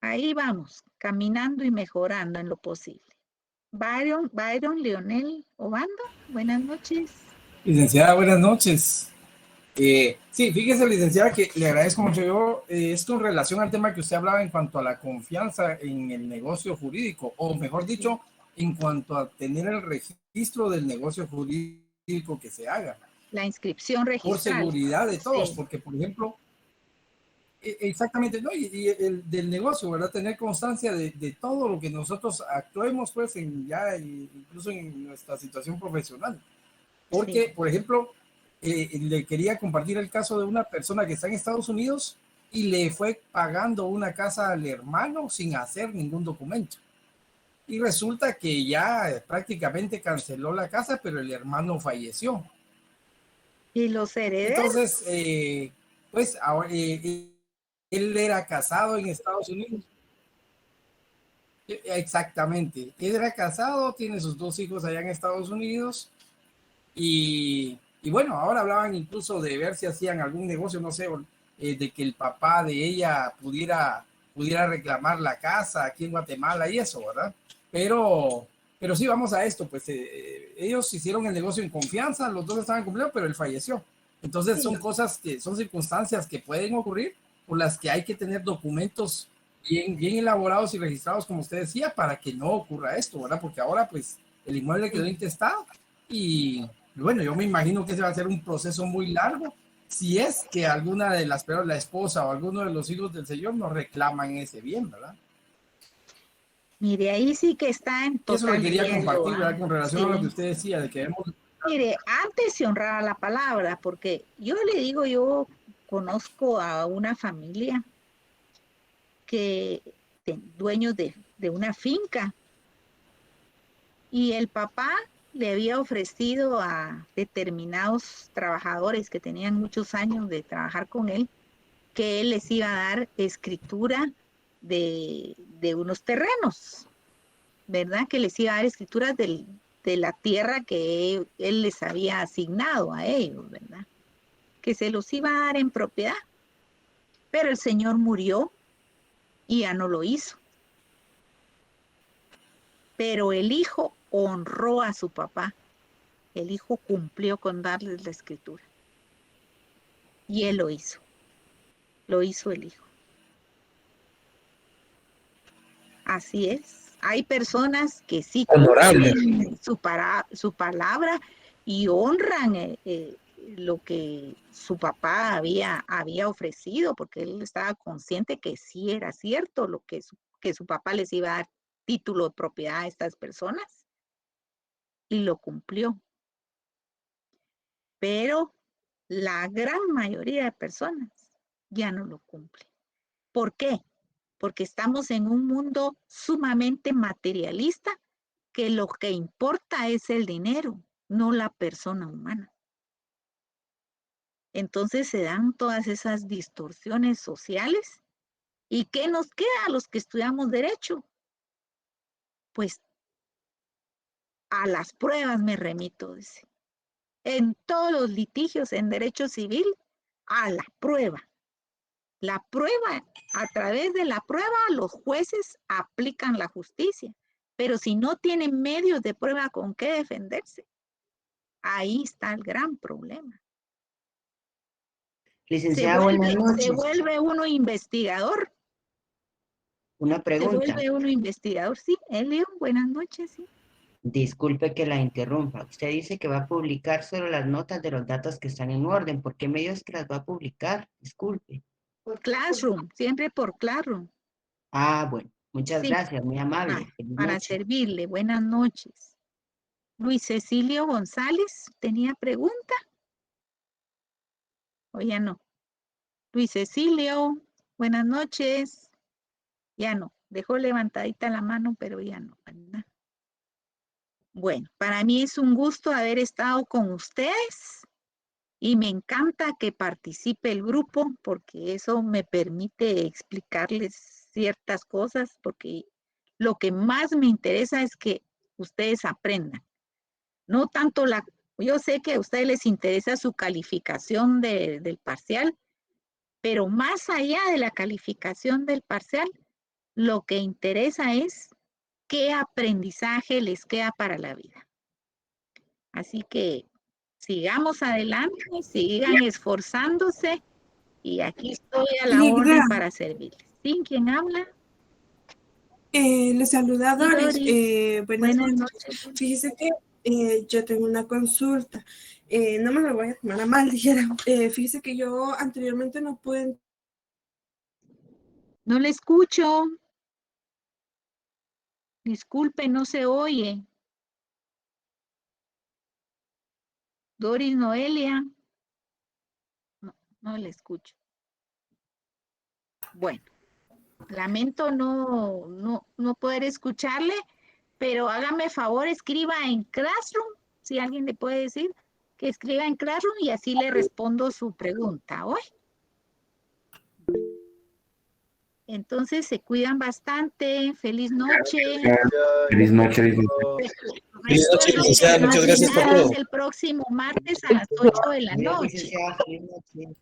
Ahí vamos, caminando y mejorando en lo posible. Byron Leonel Obando, buenas noches. Licenciada, buenas noches. Sí, fíjese, licenciada, que le agradezco mucho. Yo, esto en relación al tema que usted hablaba en cuanto a la confianza en el negocio jurídico, o mejor dicho, en cuanto a tener el registro del negocio jurídico que se haga. La inscripción registral. Por seguridad de todos, Sí. porque, por ejemplo, Exactamente, ¿no? Y el del negocio, ¿verdad? Tener constancia de todo lo que nosotros actuemos, pues, incluso en nuestra situación profesional. Porque, Sí. por ejemplo, le quería compartir el caso de una persona que está en Estados Unidos y le fue pagando una casa al hermano sin hacer ningún documento. Y resulta que ya prácticamente canceló la casa, pero el hermano falleció. ¿Y los herederos? Entonces, pues ahora, él era casado en Estados Unidos. Exactamente. Él era casado, tiene sus 2 hijos allá en Estados Unidos. Y bueno, ahora hablaban incluso de ver si hacían algún negocio, no sé, de que el papá de ella pudiera reclamar la casa aquí en Guatemala y eso, ¿verdad? Pero sí, vamos a esto, pues ellos hicieron el negocio en confianza, los dos estaban cumpliendo, pero él falleció. Entonces son cosas son circunstancias que pueden ocurrir por las que hay que tener documentos bien elaborados y registrados, como usted decía, para que no ocurra esto, ¿verdad? Porque ahora, pues, el inmueble quedó intestado y bueno, yo me imagino que ese va a ser un proceso muy largo si es que alguna de las, pero la esposa o alguno de los hijos del señor no reclaman ese bien, ¿verdad? Mire, ahí sí que está en Eso total le quería riesgo, compartir, ¿verdad? Con relación a lo que Sí. usted decía, de que hemos... Mire, antes se honraba la palabra, porque yo le digo, yo conozco a una familia que dueños de una finca y el papá le había ofrecido a determinados trabajadores que tenían muchos años de trabajar con él, que él les iba a dar escritura de unos terrenos, ¿verdad? Que les iba a dar escrituras de la tierra que él les había asignado a ellos, ¿verdad? Que se los iba a dar en propiedad. Pero el señor murió y ya no lo hizo. Pero el hijo honró a su papá. El hijo cumplió con darles la escritura. Y él lo hizo. Lo hizo el hijo. Así es. Hay personas que sí cumplen su palabra y honran lo que su papá había ofrecido, porque él estaba consciente que sí era cierto lo que su papá les iba a dar título de propiedad a estas personas y lo cumplió. Pero la gran mayoría de personas ya no lo cumplen. ¿Por qué? Porque estamos en un mundo sumamente materialista, que lo que importa es el dinero, no la persona humana. Entonces se dan todas esas distorsiones sociales. ¿Y qué nos queda a los que estudiamos derecho? Pues a las pruebas me remito, dice. En todos los litigios en derecho civil, a la prueba. La prueba, a través de la prueba, los jueces aplican la justicia. Pero si no tienen medios de prueba con qué defenderse, ahí está el gran problema. Licenciada, buenas noches. Se vuelve uno investigador. Una Se pregunta. vuelve uno investigador, sí. León, buenas noches, sí. Disculpe que la interrumpa. Usted dice que va a publicar solo las notas de los datos que están en orden. ¿Por qué medios que las va a publicar? Disculpe. Por Classroom, siempre por Classroom. Ah, bueno. Muchas Sí. gracias, muy amable. Para servirle, buenas noches. Luis Cecilio González, ¿tenía pregunta? ¿O ya no? Luis Cecilio, buenas noches. Ya no, dejó levantadita la mano, pero ya no, ¿verdad? Bueno, para mí es un gusto haber estado con ustedes y me encanta que participe el grupo porque eso me permite explicarles ciertas cosas, porque lo que más me interesa es que ustedes aprendan. No tanto yo sé que a ustedes les interesa su calificación del parcial, pero más allá de la calificación del parcial, lo que interesa es qué aprendizaje les queda para la vida. Así que sigamos adelante, sigan esforzándose y aquí estoy a la orden para servirles. ¿Sí? ¿Quién habla? Le saluda Doris. Buenas Buenas noches. Fíjese que yo tengo una consulta. No me lo voy a tomar a mal, dijera. Fíjese que yo anteriormente no pude No le escucho. Disculpe, no se oye. Doris Noelia. No le escucho. Bueno, lamento no poder escucharle, pero hágame favor, escriba en Classroom, si alguien le puede decir que escriba en Classroom y así le respondo su pregunta, ¿oye? Entonces se cuidan bastante. Feliz noche. Feliz noche, Feliz noche, licenciada. Muchas gracias por todo. El próximo martes a las 8 de la noche. Licenciada, feliz noche.